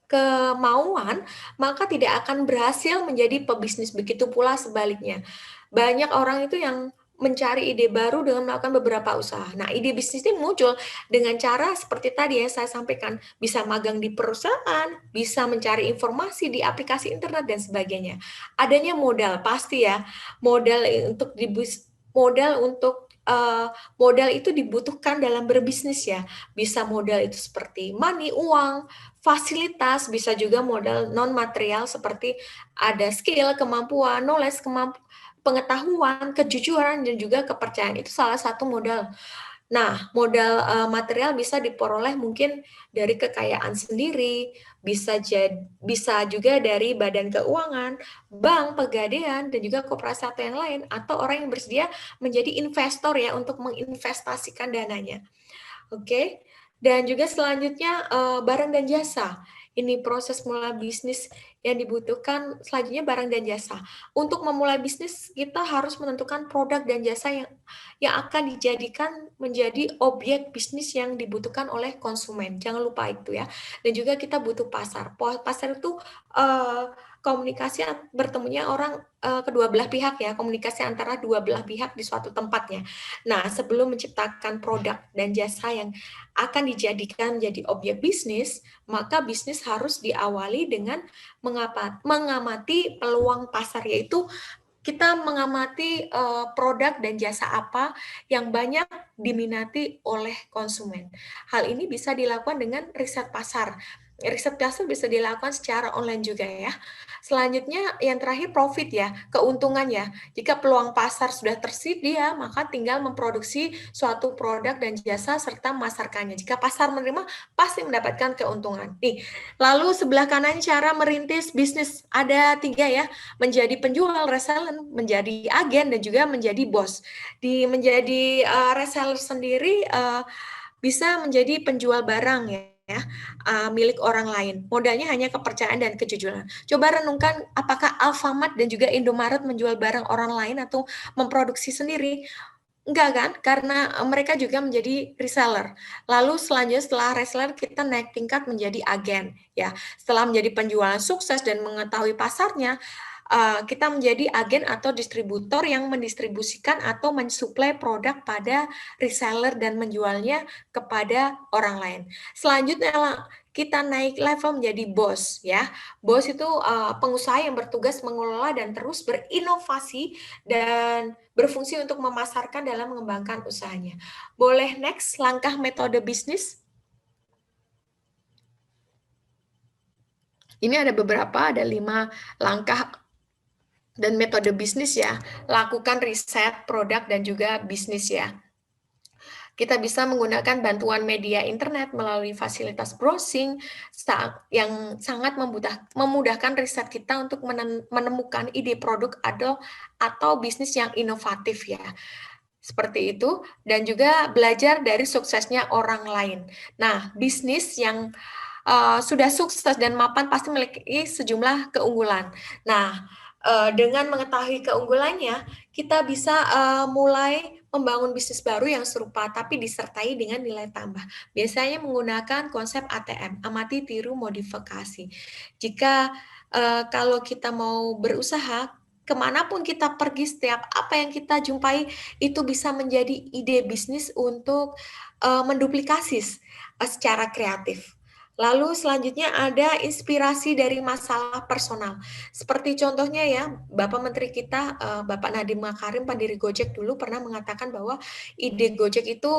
kemauan, maka tidak akan berhasil menjadi pebisnis. Begitu pula sebaliknya. Banyak orang itu yang mencari ide baru dengan melakukan beberapa usaha. Nah, ide bisnis ini muncul dengan cara seperti tadi ya saya sampaikan, bisa magang di perusahaan, bisa mencari informasi di aplikasi internet dan sebagainya. Adanya modal pasti ya, modal itu dibutuhkan dalam berbisnis ya. Bisa modal itu seperti money, uang, fasilitas, bisa juga modal non material seperti ada skill, kemampuan, knowledge, pengetahuan, kejujuran dan juga kepercayaan. Itu salah satu modal. Nah, modal material bisa diperoleh mungkin dari kekayaan sendiri, bisa juga dari badan keuangan, bank, pegadaian, dan juga koperasi atau yang lain, atau orang yang bersedia menjadi investor ya untuk menginvestasikan dananya. Oke, dan juga selanjutnya barang dan jasa. Ini proses mulai bisnis yang dibutuhkan selanjutnya barang dan jasa. Untuk memulai bisnis, kita harus menentukan produk dan jasa yang akan dijadikan menjadi objek bisnis yang dibutuhkan oleh konsumen. Jangan lupa itu ya. Dan juga kita butuh pasar. Pasar itu komunikasi bertemunya orang kedua belah pihak ya, komunikasi antara dua belah pihak di suatu tempatnya. Nah, sebelum menciptakan produk dan jasa yang akan dijadikan menjadi objek bisnis, maka bisnis harus diawali dengan mengamati peluang pasar, yaitu kita mengamati produk dan jasa apa yang banyak diminati oleh konsumen. Hal ini bisa dilakukan dengan riset pasar. Riset pasar bisa dilakukan secara online juga ya. Selanjutnya yang terakhir profit ya, keuntungan ya. Jika peluang pasar sudah tersedia, maka tinggal memproduksi suatu produk dan jasa serta memasarkannya. Jika pasar menerima, pasti mendapatkan keuntungan. Nih, lalu sebelah kanan cara merintis bisnis ada 3 ya, menjadi penjual, reseller, menjadi agen, dan juga menjadi bos. Di menjadi reseller sendiri bisa menjadi penjual barang ya. Milik orang lain. Modalnya hanya kepercayaan dan kejujuran. Coba renungkan apakah Alfamart dan juga Indomaret menjual barang orang lain atau memproduksi sendiri? Enggak kan? Karena mereka juga menjadi reseller. Lalu selanjutnya setelah reseller kita naik tingkat menjadi agen ya. Setelah menjadi penjual sukses dan mengetahui pasarnya, kita menjadi agen atau distributor yang mendistribusikan atau mensuplai produk pada reseller dan menjualnya kepada orang lain. Selanjutnya kita naik level menjadi bos ya. Bos itu pengusaha yang bertugas mengelola dan terus berinovasi dan berfungsi untuk memasarkan dalam mengembangkan usahanya. Boleh next langkah metode bisnis? Ini ada beberapa, ada 5 langkah dan metode bisnis ya. Lakukan riset produk dan juga bisnis ya. Kita bisa menggunakan bantuan media internet melalui fasilitas browsing yang sangat memudahkan riset kita untuk menemukan ide produk atau bisnis yang inovatif ya. Seperti itu, dan juga belajar dari suksesnya orang lain. Nah, bisnis yang sudah sukses dan mapan pasti memiliki sejumlah keunggulan. Nah, dengan mengetahui keunggulannya, kita bisa mulai membangun bisnis baru yang serupa, tapi disertai dengan nilai tambah. Biasanya menggunakan konsep ATM, amati, tiru, modifikasi. Jika kalau kita mau berusaha, kemanapun kita pergi, setiap apa yang kita jumpai, itu bisa menjadi ide bisnis untuk menduplikasi secara kreatif. Lalu selanjutnya ada inspirasi dari masalah personal. Seperti contohnya ya, Bapak Menteri kita, Bapak Nadiem Makarim, pendiri Gojek dulu pernah mengatakan bahwa ide Gojek itu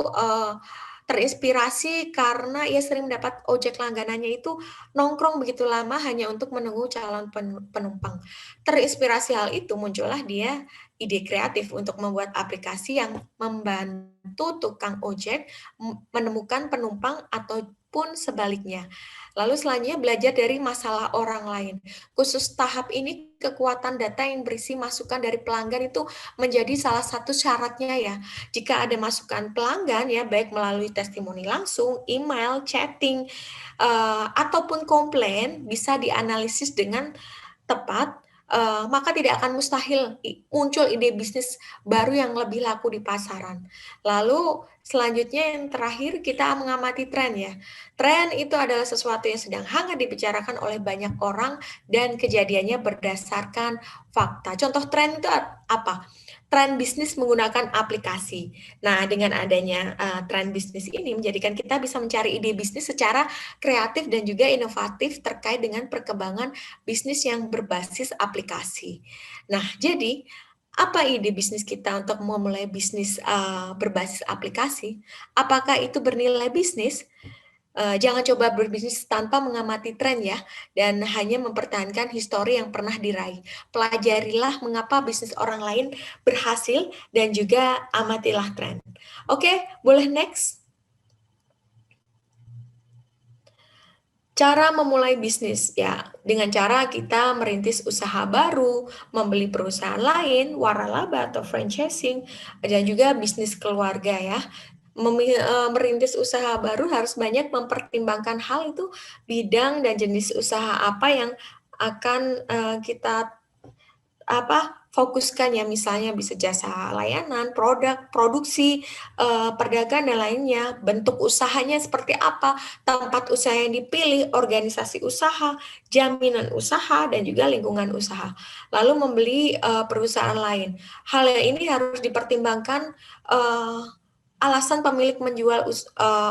terinspirasi karena ia sering mendapat ojek langganannya itu nongkrong begitu lama hanya untuk menunggu calon penumpang. Terinspirasi hal itu muncullah dia ide kreatif untuk membuat aplikasi yang membantu tukang ojek menemukan penumpang ataupun sebaliknya. Lalu selanjutnya belajar dari masalah orang lain. Khusus tahap ini kekuatan data yang berisi masukan dari pelanggan itu menjadi salah satu syaratnya ya. Jika ada masukan pelanggan ya, baik melalui testimoni langsung, email, chatting, ataupun komplain, bisa dianalisis dengan tepat, maka tidak akan mustahil muncul ide bisnis baru yang lebih laku di pasaran. Lalu selanjutnya yang terakhir kita mengamati tren ya. Tren itu adalah sesuatu yang sedang hangat dibicarakan oleh banyak orang dan kejadiannya berdasarkan fakta. Contoh tren itu apa? Tren bisnis menggunakan aplikasi. Nah, dengan adanya tren bisnis ini menjadikan kita bisa mencari ide bisnis secara kreatif dan juga inovatif terkait dengan perkembangan bisnis yang berbasis aplikasi. Nah, jadi apa ide bisnis kita untuk memulai bisnis berbasis aplikasi? Apakah itu bernilai bisnis? Jangan coba berbisnis tanpa mengamati tren ya, dan hanya mempertahankan histori yang pernah diraih. Pelajarilah mengapa bisnis orang lain berhasil dan juga amatilah tren. Oke, boleh next? Cara memulai bisnis ya, dengan cara kita merintis usaha baru, membeli perusahaan lain, waralaba atau franchising, dan juga bisnis keluarga ya. Merintis usaha baru harus banyak mempertimbangkan hal itu, bidang dan jenis usaha apa yang akan kita fokuskan ya, misalnya bisa jasa layanan, produk, produksi, perdagangan dan lainnya, bentuk usahanya seperti apa, tempat usaha yang dipilih, organisasi usaha, jaminan usaha, dan juga lingkungan usaha. Lalu membeli perusahaan lain. Hal yang ini harus dipertimbangkan alasan pemilik menjual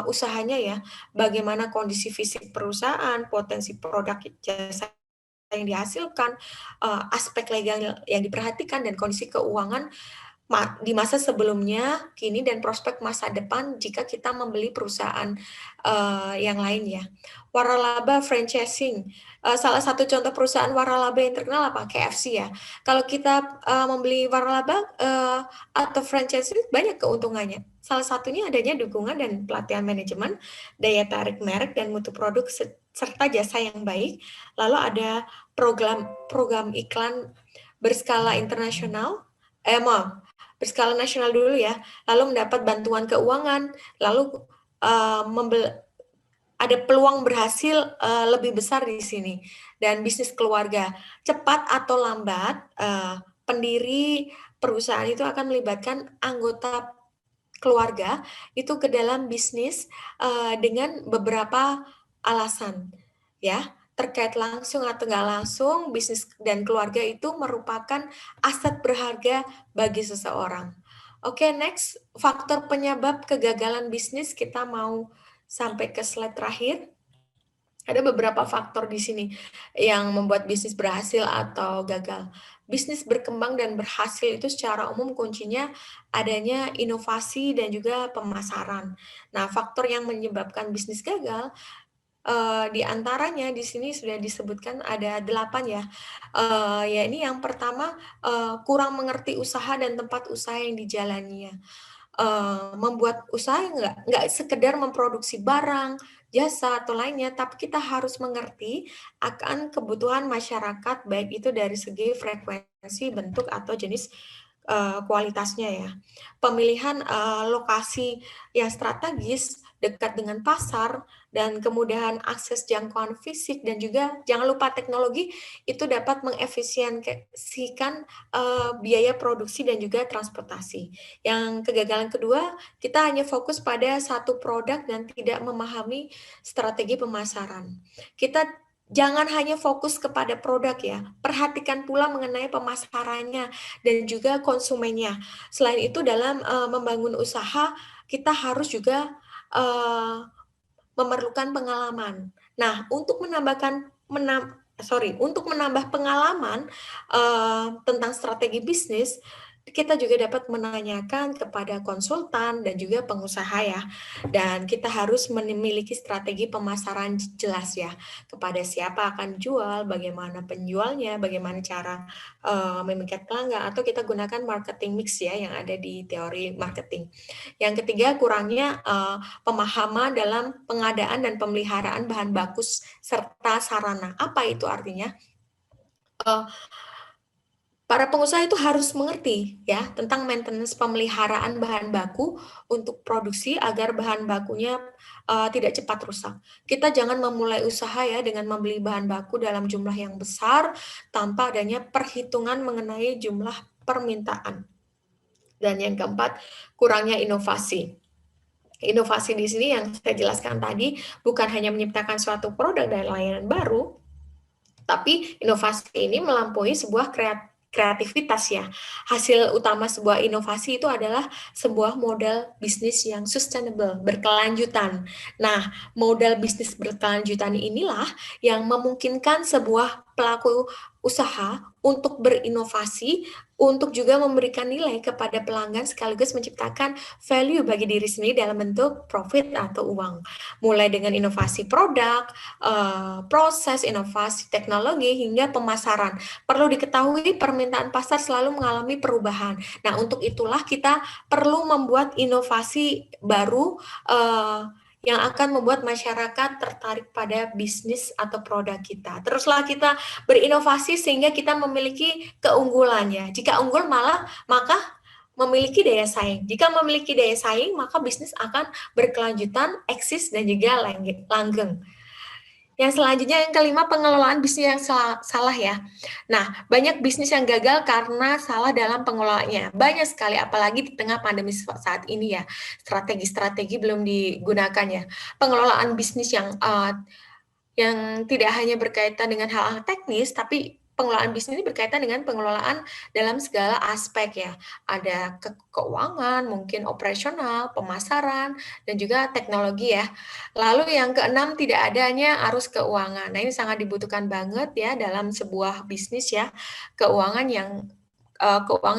usahanya ya, bagaimana kondisi fisik perusahaan, potensi produk jasa yang dihasilkan, aspek legal yang diperhatikan, dan kondisi keuangan di masa sebelumnya, kini, dan prospek masa depan jika kita membeli perusahaan yang lain ya. Waralaba franchising, salah satu contoh perusahaan waralaba yang terkenal apa? KFC ya. Kalau kita membeli waralaba atau franchising, banyak keuntungannya. Salah satunya adanya dukungan dan pelatihan manajemen, daya tarik merek dan mutu produk serta jasa yang baik. Lalu ada program iklan berskala internasional, berskala nasional dulu ya, lalu mendapat bantuan keuangan, lalu ada peluang berhasil lebih besar di sini. Dan bisnis keluarga, cepat atau lambat, pendiri perusahaan itu akan melibatkan anggota keluarga itu ke dalam bisnis dengan beberapa alasan ya, terkait langsung atau nggak langsung, bisnis dan keluarga itu merupakan aset berharga bagi seseorang. Oke, next, faktor penyebab kegagalan bisnis, kita mau sampai ke slide terakhir. Ada beberapa faktor di sini yang membuat bisnis berhasil atau gagal. Bisnis berkembang dan berhasil itu secara umum kuncinya adanya inovasi dan juga pemasaran. Nah, faktor yang menyebabkan bisnis gagal di antaranya di sini sudah disebutkan ada 8 ya. Ya ini yang pertama, kurang mengerti usaha dan tempat usaha yang dijalaninya. Membuat usaha nggak sekedar memproduksi barang, jasa, atau lainnya, tapi kita harus mengerti akan kebutuhan masyarakat, baik itu dari segi frekuensi, bentuk, atau jenis kualitasnya ya. Pemilihan lokasi yang strategis, dekat dengan pasar, dan kemudahan akses jangkauan fisik, dan juga jangan lupa teknologi itu dapat mengefisiensikan biaya produksi dan juga transportasi. Yang kegagalan kedua, kita hanya fokus pada satu produk dan tidak memahami strategi pemasaran. Kita jangan hanya fokus kepada produk ya, perhatikan pula mengenai pemasarannya dan juga konsumennya. Selain itu dalam membangun usaha, kita harus juga memerlukan pengalaman. Nah, untuk untuk menambah pengalaman tentang strategi bisnis, kita juga dapat menanyakan kepada konsultan dan juga pengusaha ya. Dan kita harus memiliki strategi pemasaran jelas ya, kepada siapa akan jual, bagaimana penjualnya, bagaimana cara memikat pelanggan, atau kita gunakan marketing mix ya yang ada di teori marketing. Yang ketiga, kurangnya pemahaman dalam pengadaan dan pemeliharaan bahan baku serta sarana. Apa itu artinya? para pengusaha itu harus mengerti ya tentang maintenance pemeliharaan bahan baku untuk produksi agar bahan bakunya tidak cepat rusak. Kita jangan memulai usaha ya dengan membeli bahan baku dalam jumlah yang besar tanpa adanya perhitungan mengenai jumlah permintaan. Dan yang keempat, kurangnya inovasi. Inovasi di sini yang saya jelaskan tadi bukan hanya menciptakan suatu produk dan layanan baru, tapi inovasi ini melampaui sebuah kreativitas ya. Hasil utama sebuah inovasi itu adalah sebuah model bisnis yang sustainable, berkelanjutan. Nah, model bisnis berkelanjutan inilah yang memungkinkan sebuah pelaku usaha untuk berinovasi, untuk juga memberikan nilai kepada pelanggan sekaligus menciptakan value bagi diri sendiri dalam bentuk profit atau uang. Mulai dengan inovasi produk, proses, inovasi teknologi, hingga pemasaran. Perlu diketahui permintaan pasar selalu mengalami perubahan. Nah, untuk itulah kita perlu membuat inovasi baru yang akan membuat masyarakat tertarik pada bisnis atau produk kita. Teruslah kita berinovasi sehingga kita memiliki keunggulannya. Jika unggul maka memiliki daya saing. Jika memiliki daya saing, maka bisnis akan berkelanjutan, eksis, dan juga langgeng. Yang selanjutnya yang kelima, pengelolaan bisnis yang salah ya. Nah, banyak bisnis yang gagal karena salah dalam pengelolaannya. Banyak sekali, apalagi di tengah pandemi saat ini ya. Strategi-strategi belum digunakan ya. Pengelolaan bisnis yang tidak hanya berkaitan dengan hal-hal teknis, tapi pengelolaan bisnis ini berkaitan dengan pengelolaan dalam segala aspek ya. Ada keuangan, mungkin operasional, pemasaran, dan juga teknologi ya. Lalu yang keenam, tidak adanya arus keuangan. Nah, ini sangat dibutuhkan banget ya dalam sebuah bisnis ya. Keuangan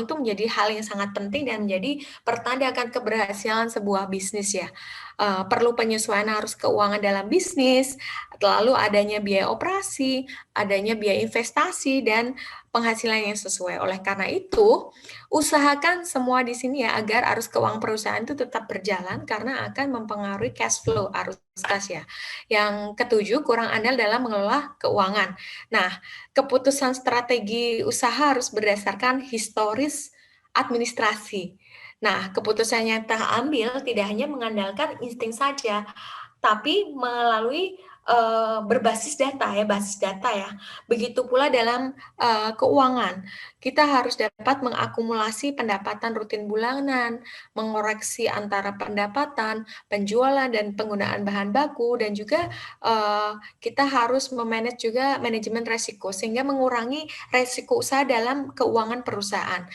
itu menjadi hal yang sangat penting dan menjadi pertanda akan keberhasilan sebuah bisnis ya. Perlu penyesuaian arus keuangan dalam bisnis, lalu adanya biaya operasi, adanya biaya investasi, dan penghasilan yang sesuai. Oleh karena itu, usahakan semua di sini ya agar arus keuangan perusahaan itu tetap berjalan karena akan mempengaruhi cash flow, arus kas ya. Yang ketujuh, kurang andal dalam mengelola keuangan. Nah, keputusan strategi usaha harus berdasarkan historis administrasi. Nah, keputusan yang terambil tidak hanya mengandalkan insting saja, tapi melalui berbasis data ya, basis data ya. Begitu pula dalam keuangan, kita harus dapat mengakumulasi pendapatan rutin bulanan, mengoreksi antara pendapatan, penjualan dan penggunaan bahan baku, dan juga kita harus memanage juga manajemen resiko sehingga mengurangi resiko usaha dalam keuangan perusahaan.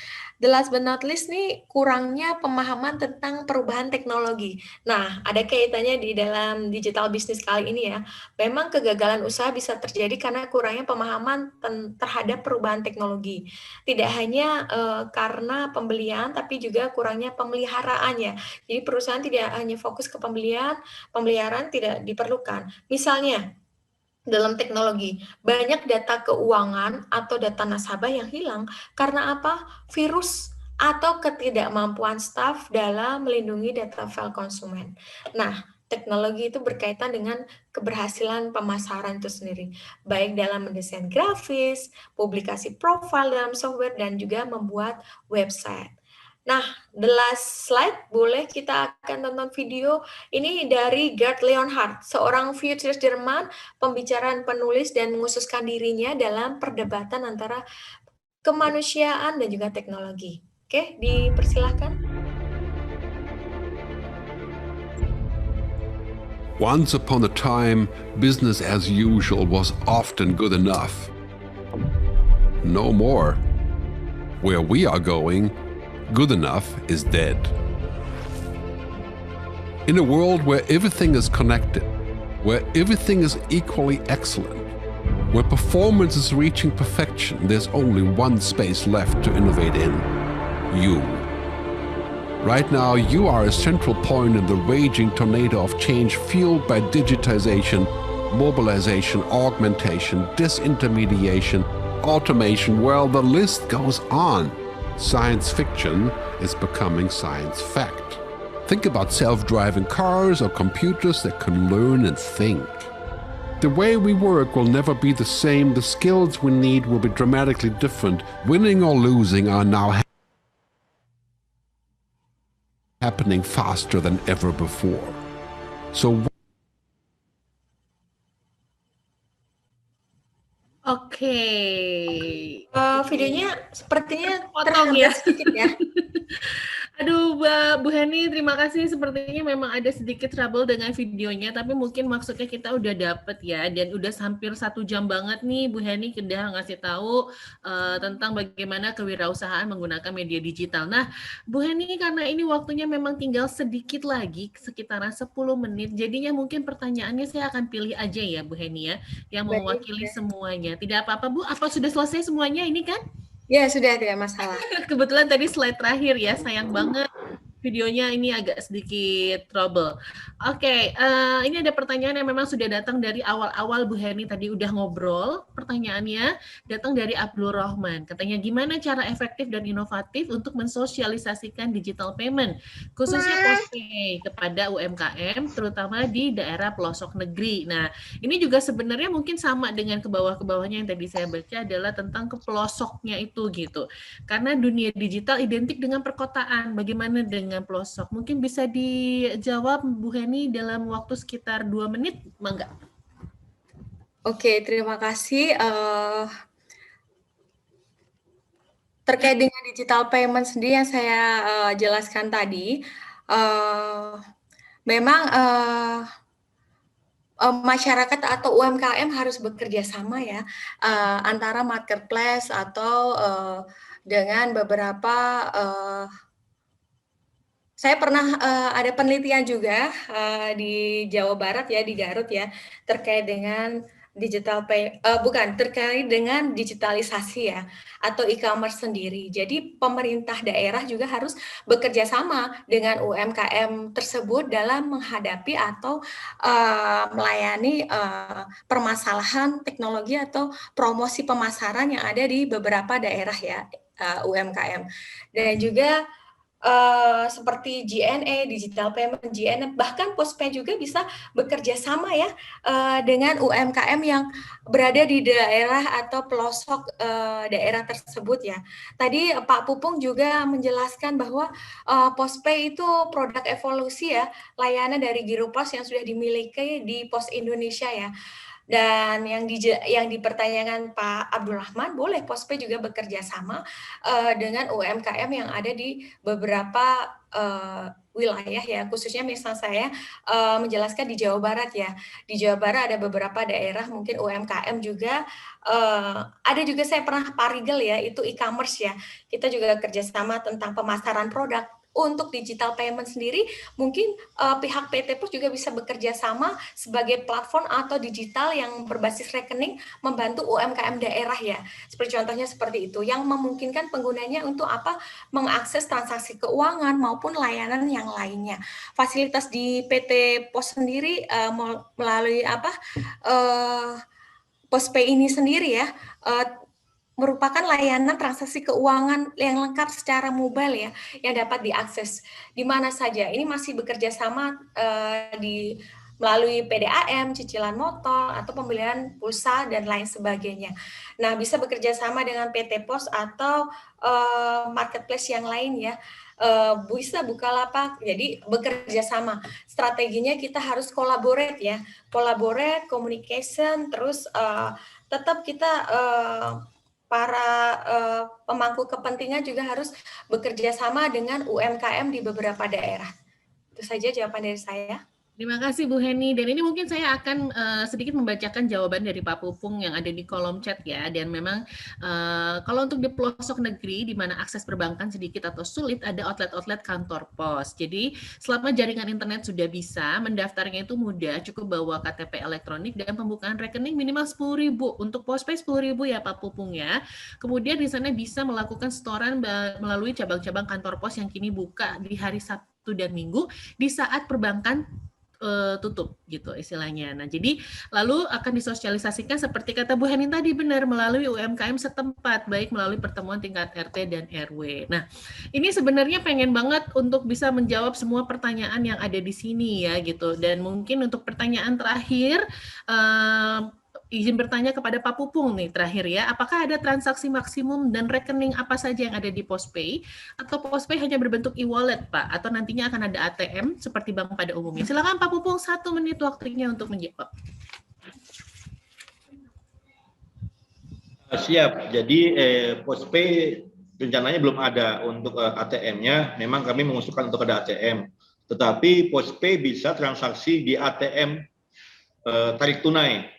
The last but not least nih, kurangnya pemahaman tentang perubahan teknologi. Nah, ada kaitannya di dalam digital bisnis kali ini ya. Memang kegagalan usaha bisa terjadi karena kurangnya pemahaman terhadap perubahan teknologi. Tidak hanya karena pembelian, tapi juga kurangnya pemeliharaannya. Jadi perusahaan tidak hanya fokus ke pemeliharaan tidak diperlukan. Misalnya, dalam teknologi, banyak data keuangan atau data nasabah yang hilang karena apa? Virus atau ketidakmampuan staf dalam melindungi data file konsumen. Nah, teknologi itu berkaitan dengan keberhasilan pemasaran itu sendiri, baik dalam mendesain grafis, publikasi profil dalam software, dan juga membuat website. Nah, the last slide, boleh kita akan tonton video ini dari Gerd Leonhard, seorang futurist Jerman, pembicaraan penulis dan mengkhususkan dirinya dalam perdebatan antara kemanusiaan dan juga teknologi. Oke, dipersilahkan. Once upon a time, business as usual was often good enough. No more. Where we are going, good enough is dead. In a world where everything is connected, where everything is equally excellent, where performance is reaching perfection, there's only one space left to innovate in: you. Right now, you are a central point in the raging tornado of change fueled by digitization, mobilization, augmentation, disintermediation, automation. Well, the list goes on. Science fiction is becoming science fact. Think about self-driving cars or computers that can learn and think. The way we work will never be the same. The skills we need will be dramatically different. Winning or losing are now happening faster than ever before. So Oke. Videonya sepertinya Potong ya. terhambat sedikit ya. Aduh, Bu Heni, terima kasih. Sepertinya memang ada sedikit trouble dengan videonya, tapi mungkin maksudnya kita udah dapet ya, dan udah hampir 1 jam banget nih Bu Heni udah ngasih tahu tentang bagaimana kewirausahaan menggunakan media digital. Nah, Bu Heni, karena ini waktunya memang tinggal sedikit lagi, sekitaran 10 menit, jadinya mungkin pertanyaannya saya akan pilih aja ya Bu Heni ya, yang mewakili semuanya. Tidak apa-apa Bu, apa sudah selesai semuanya ini kan? Ya, sudah, tidak masalah. Kebetulan tadi slide terakhir ya, sayang banget videonya ini agak sedikit trouble. Oke, ini ada pertanyaan yang memang sudah datang dari awal-awal Bu Heni tadi udah ngobrol. Pertanyaannya datang dari Abdul Rahman. Katanya gimana cara efektif dan inovatif untuk mensosialisasikan digital payment, khususnya postpay kepada UMKM, terutama di daerah pelosok negeri. Nah, ini juga sebenarnya mungkin sama dengan ke bawah-ke bawahnya yang tadi saya baca adalah tentang ke pelosoknya itu gitu. Karena dunia digital identik dengan perkotaan. Bagaimana dengan pelosok? Mungkin bisa dijawab Bu Heni dalam waktu sekitar 2 menit, mangga. Oke, terima kasih. Terkait dengan digital payment sendiri yang saya jelaskan tadi, memang masyarakat atau UMKM harus bekerja sama ya, antara marketplace atau dengan beberapa saya pernah ada penelitian juga di Jawa Barat ya, di Garut ya, terkait dengan terkait dengan digitalisasi ya, atau e-commerce sendiri. Jadi pemerintah daerah juga harus bekerja sama dengan UMKM tersebut dalam menghadapi atau melayani permasalahan teknologi atau promosi pemasaran yang ada di beberapa daerah ya, UMKM. Dan juga seperti JNE, digital payment, JNE, bahkan postpay juga bisa bekerja sama ya dengan UMKM yang berada di daerah atau pelosok daerah tersebut ya. Tadi Pak Pupung juga menjelaskan bahwa postpay itu produk evolusi ya, layanan dari Giropos yang sudah dimiliki di Pos Indonesia ya. Dan yang dipertanyakan Pak Abdul Rahman, boleh postpay juga bekerja sama dengan UMKM yang ada di beberapa wilayah ya, khususnya misal saya menjelaskan di Jawa Barat ya. Di Jawa Barat ada beberapa daerah mungkin UMKM juga, ada juga saya pernah parigel ya, itu e-commerce ya. Kita juga kerjasama tentang pemasaran produk. Untuk digital payment sendiri, mungkin pihak PT Pos juga bisa bekerja sama sebagai platform atau digital yang berbasis rekening membantu UMKM daerah ya. Seperti contohnya seperti itu, yang memungkinkan penggunanya untuk mengakses transaksi keuangan maupun layanan yang lainnya. Fasilitas di PT Pos sendiri melalui postpay ini sendiri ya, merupakan layanan transaksi keuangan yang lengkap secara mobile ya, yang dapat diakses di mana saja. Ini masih bekerja sama melalui PDAM, cicilan motor, atau pembelian pulsa, dan lain sebagainya. Nah, bisa bekerja sama dengan PT Pos atau marketplace yang lain ya. Bisa Bukalapak, jadi bekerja sama. Strateginya kita harus collaborate ya, communication, terus tetap kita para pemangku kepentingan juga harus bekerja sama dengan UMKM di beberapa daerah. Itu saja jawaban dari saya. Terima kasih Bu Heni, dan ini mungkin saya akan sedikit membacakan jawaban dari Pak Pupung yang ada di kolom chat ya. Dan memang kalau untuk di pelosok negeri di mana akses perbankan sedikit atau sulit, ada outlet-outlet kantor pos. Jadi selama jaringan internet sudah bisa, mendaftarnya itu mudah, cukup bawa KTP elektronik dan pembukaan rekening minimal 10.000. Untuk postpay 10.000 ya Pak Pupung ya. Kemudian di sana bisa melakukan setoran melalui cabang-cabang kantor pos yang kini buka di hari Sabtu dan Minggu di saat perbankan tutup gitu istilahnya. Nah, jadi lalu akan disosialisasikan seperti kata Bu Henin tadi benar melalui UMKM setempat, baik melalui pertemuan tingkat RT dan RW. Nah, ini sebenarnya pengen banget untuk bisa menjawab semua pertanyaan yang ada di sini ya gitu. Dan mungkin untuk pertanyaan terakhir izin bertanya kepada Pak Pupung nih terakhir ya, apakah ada transaksi maksimum dan rekening apa saja yang ada di Postpay atau Postpay hanya berbentuk e-wallet Pak atau nantinya akan ada ATM seperti bank pada umumnya? Silakan Pak Pupung, 1 menit waktunya untuk menjawab. Siap. Jadi Postpay rencananya belum ada untuk ATM-nya. Memang kami mengusulkan untuk ada ATM. Tetapi Postpay bisa transaksi di ATM tarik tunai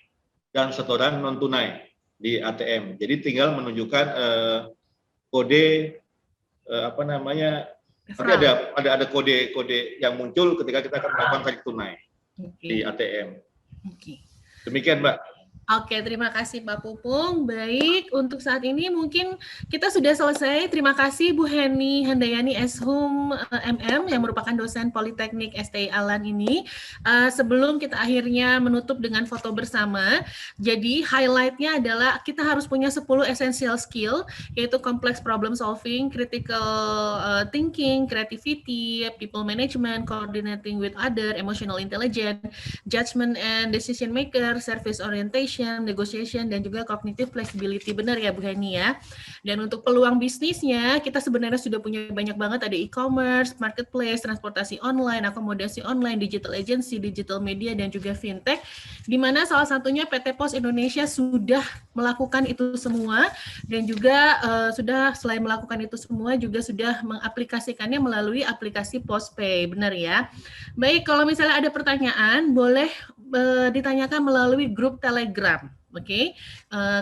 dan setoran non tunai di ATM. Jadi tinggal menunjukkan kode apa namanya? Nanti ada kode yang muncul ketika kita akan melakukan tarik tunai di ATM. Demikian, Mbak. Oke, terima kasih Pak Pupung. Baik, untuk saat ini mungkin kita sudah selesai. Terima kasih Bu Heni Handayani Eshum MM yang merupakan dosen Politeknik STI Alan ini. Sebelum kita akhirnya menutup dengan foto bersama, jadi highlight-nya adalah kita harus punya 10 essential skill, yaitu complex problem solving, critical thinking, creativity, people management, coordinating with other, emotional intelligence, judgment and decision maker, service orientation, negotiation, dan juga cognitive flexibility. Benar ya Bu Heni ya. Dan untuk peluang bisnisnya, kita sebenarnya sudah punya banyak banget, ada e-commerce, marketplace, transportasi online, akomodasi online, digital agency, digital media, dan juga fintech, di mana salah satunya PT Pos Indonesia sudah melakukan itu semua, dan juga sudah selain melakukan itu semua, juga sudah mengaplikasikannya melalui aplikasi Postpay. Benar ya. Baik, kalau misalnya ada pertanyaan, boleh ditanyakan melalui grup Telegram, oke?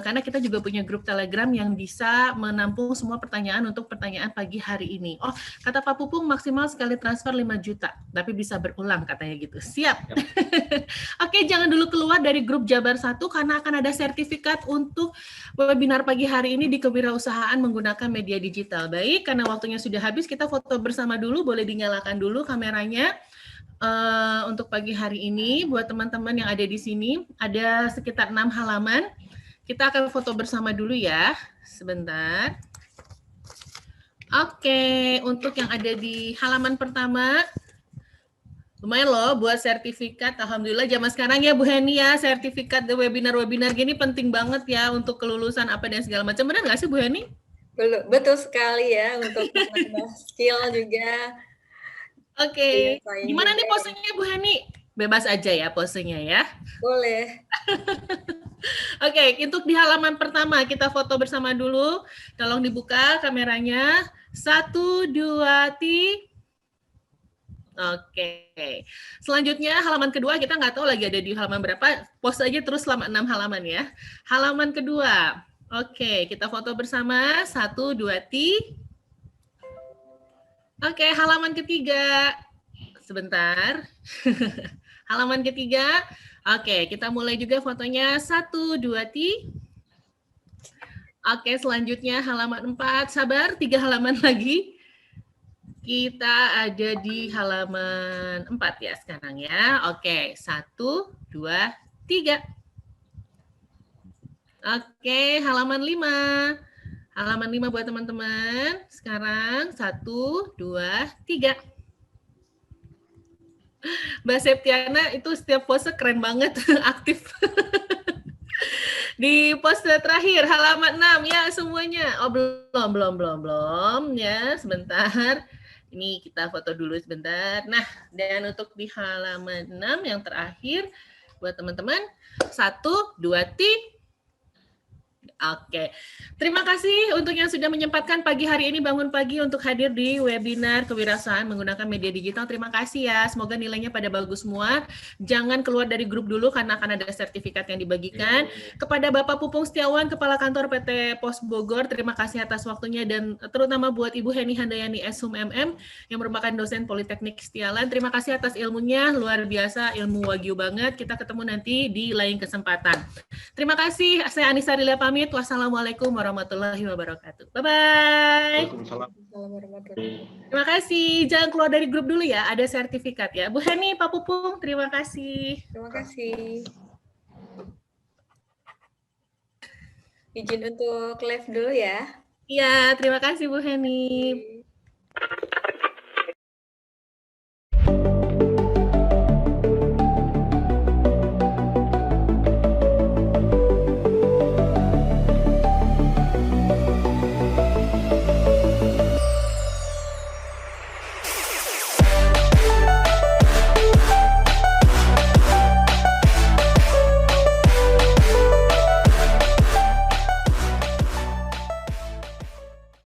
Karena kita juga punya grup Telegram yang bisa menampung semua pertanyaan untuk pertanyaan pagi hari ini. Oh, kata Pak Pupung maksimal sekali transfer 5 juta, tapi bisa berulang katanya gitu. Siap. Oke, jangan dulu keluar dari grup Jabar 1 karena akan ada sertifikat untuk webinar pagi hari ini di kewirausahaan menggunakan media digital. Baik, karena waktunya sudah habis, kita foto bersama dulu, boleh dinyalakan dulu kameranya. Untuk pagi hari ini buat teman-teman yang ada di sini ada sekitar 6 halaman. Kita akan foto bersama dulu ya. Sebentar. Oke, untuk yang ada di halaman pertama lumayan loh buat sertifikat. Alhamdulillah zaman sekarang ya Bu Heni ya, sertifikat webinar-webinar gini penting banget ya untuk kelulusan apa dan segala macam. Benar nggak sih Bu Heni? Betul sekali ya, untuk menambah skill juga. Oke, gimana nih posenya Bu Heni? Bebas aja ya posenya ya. Boleh. Oke, untuk di halaman pertama kita foto bersama dulu. Tolong dibuka kameranya. 1, 2, 3. Oke. Selanjutnya halaman kedua kita nggak tahu lagi ada di halaman berapa. Pose aja terus selama 6 halaman ya. Halaman kedua. Oke, kita foto bersama. 1, 2, 3. Oke, halaman ketiga. Sebentar. Halaman ketiga. Oke, kita mulai juga fotonya. 1, 2, 3. Oke, selanjutnya halaman 4. Sabar, 3 halaman lagi. Kita ada di halaman 4 ya sekarang ya. Oke, 1, 2, 3. Oke, halaman 5. Halaman 5 buat teman-teman. Sekarang 1, 2, 3. Mbak Septiana itu setiap pose keren banget, aktif. Di pose terakhir, halaman 6 ya semuanya. Oh belum ya, sebentar. Ini kita foto dulu sebentar. Nah, dan untuk di halaman 6 yang terakhir, buat teman-teman, 1, 2, 3. Oke, terima kasih untuk yang sudah menyempatkan pagi hari ini bangun pagi untuk hadir di webinar kewirausahaan menggunakan media digital. Terima kasih ya, semoga nilainya pada bagus semua. Jangan keluar dari grup dulu karena akan ada sertifikat yang dibagikan. Kepada Bapak Pupung Setiawan, Kepala Kantor PT Pos Bogor, terima kasih atas waktunya dan terutama buat Ibu Heni Handayani Eshum MM yang merupakan dosen Politeknik Setialan. Terima kasih atas ilmunya, luar biasa, ilmu wagyu banget. Kita ketemu nanti di lain kesempatan. Terima kasih, saya Anissa Rilia pamit. pamit. Wassalamualaikum warahmatullahi wabarakatuh. Bye-bye. Waalaikumsalam. Terima kasih. Jangan keluar dari grup dulu ya. Ada sertifikat ya. Bu Heni, Pak Pupung, terima kasih. Terima kasih. Izin untuk live dulu ya. Iya, terima kasih Bu Heni.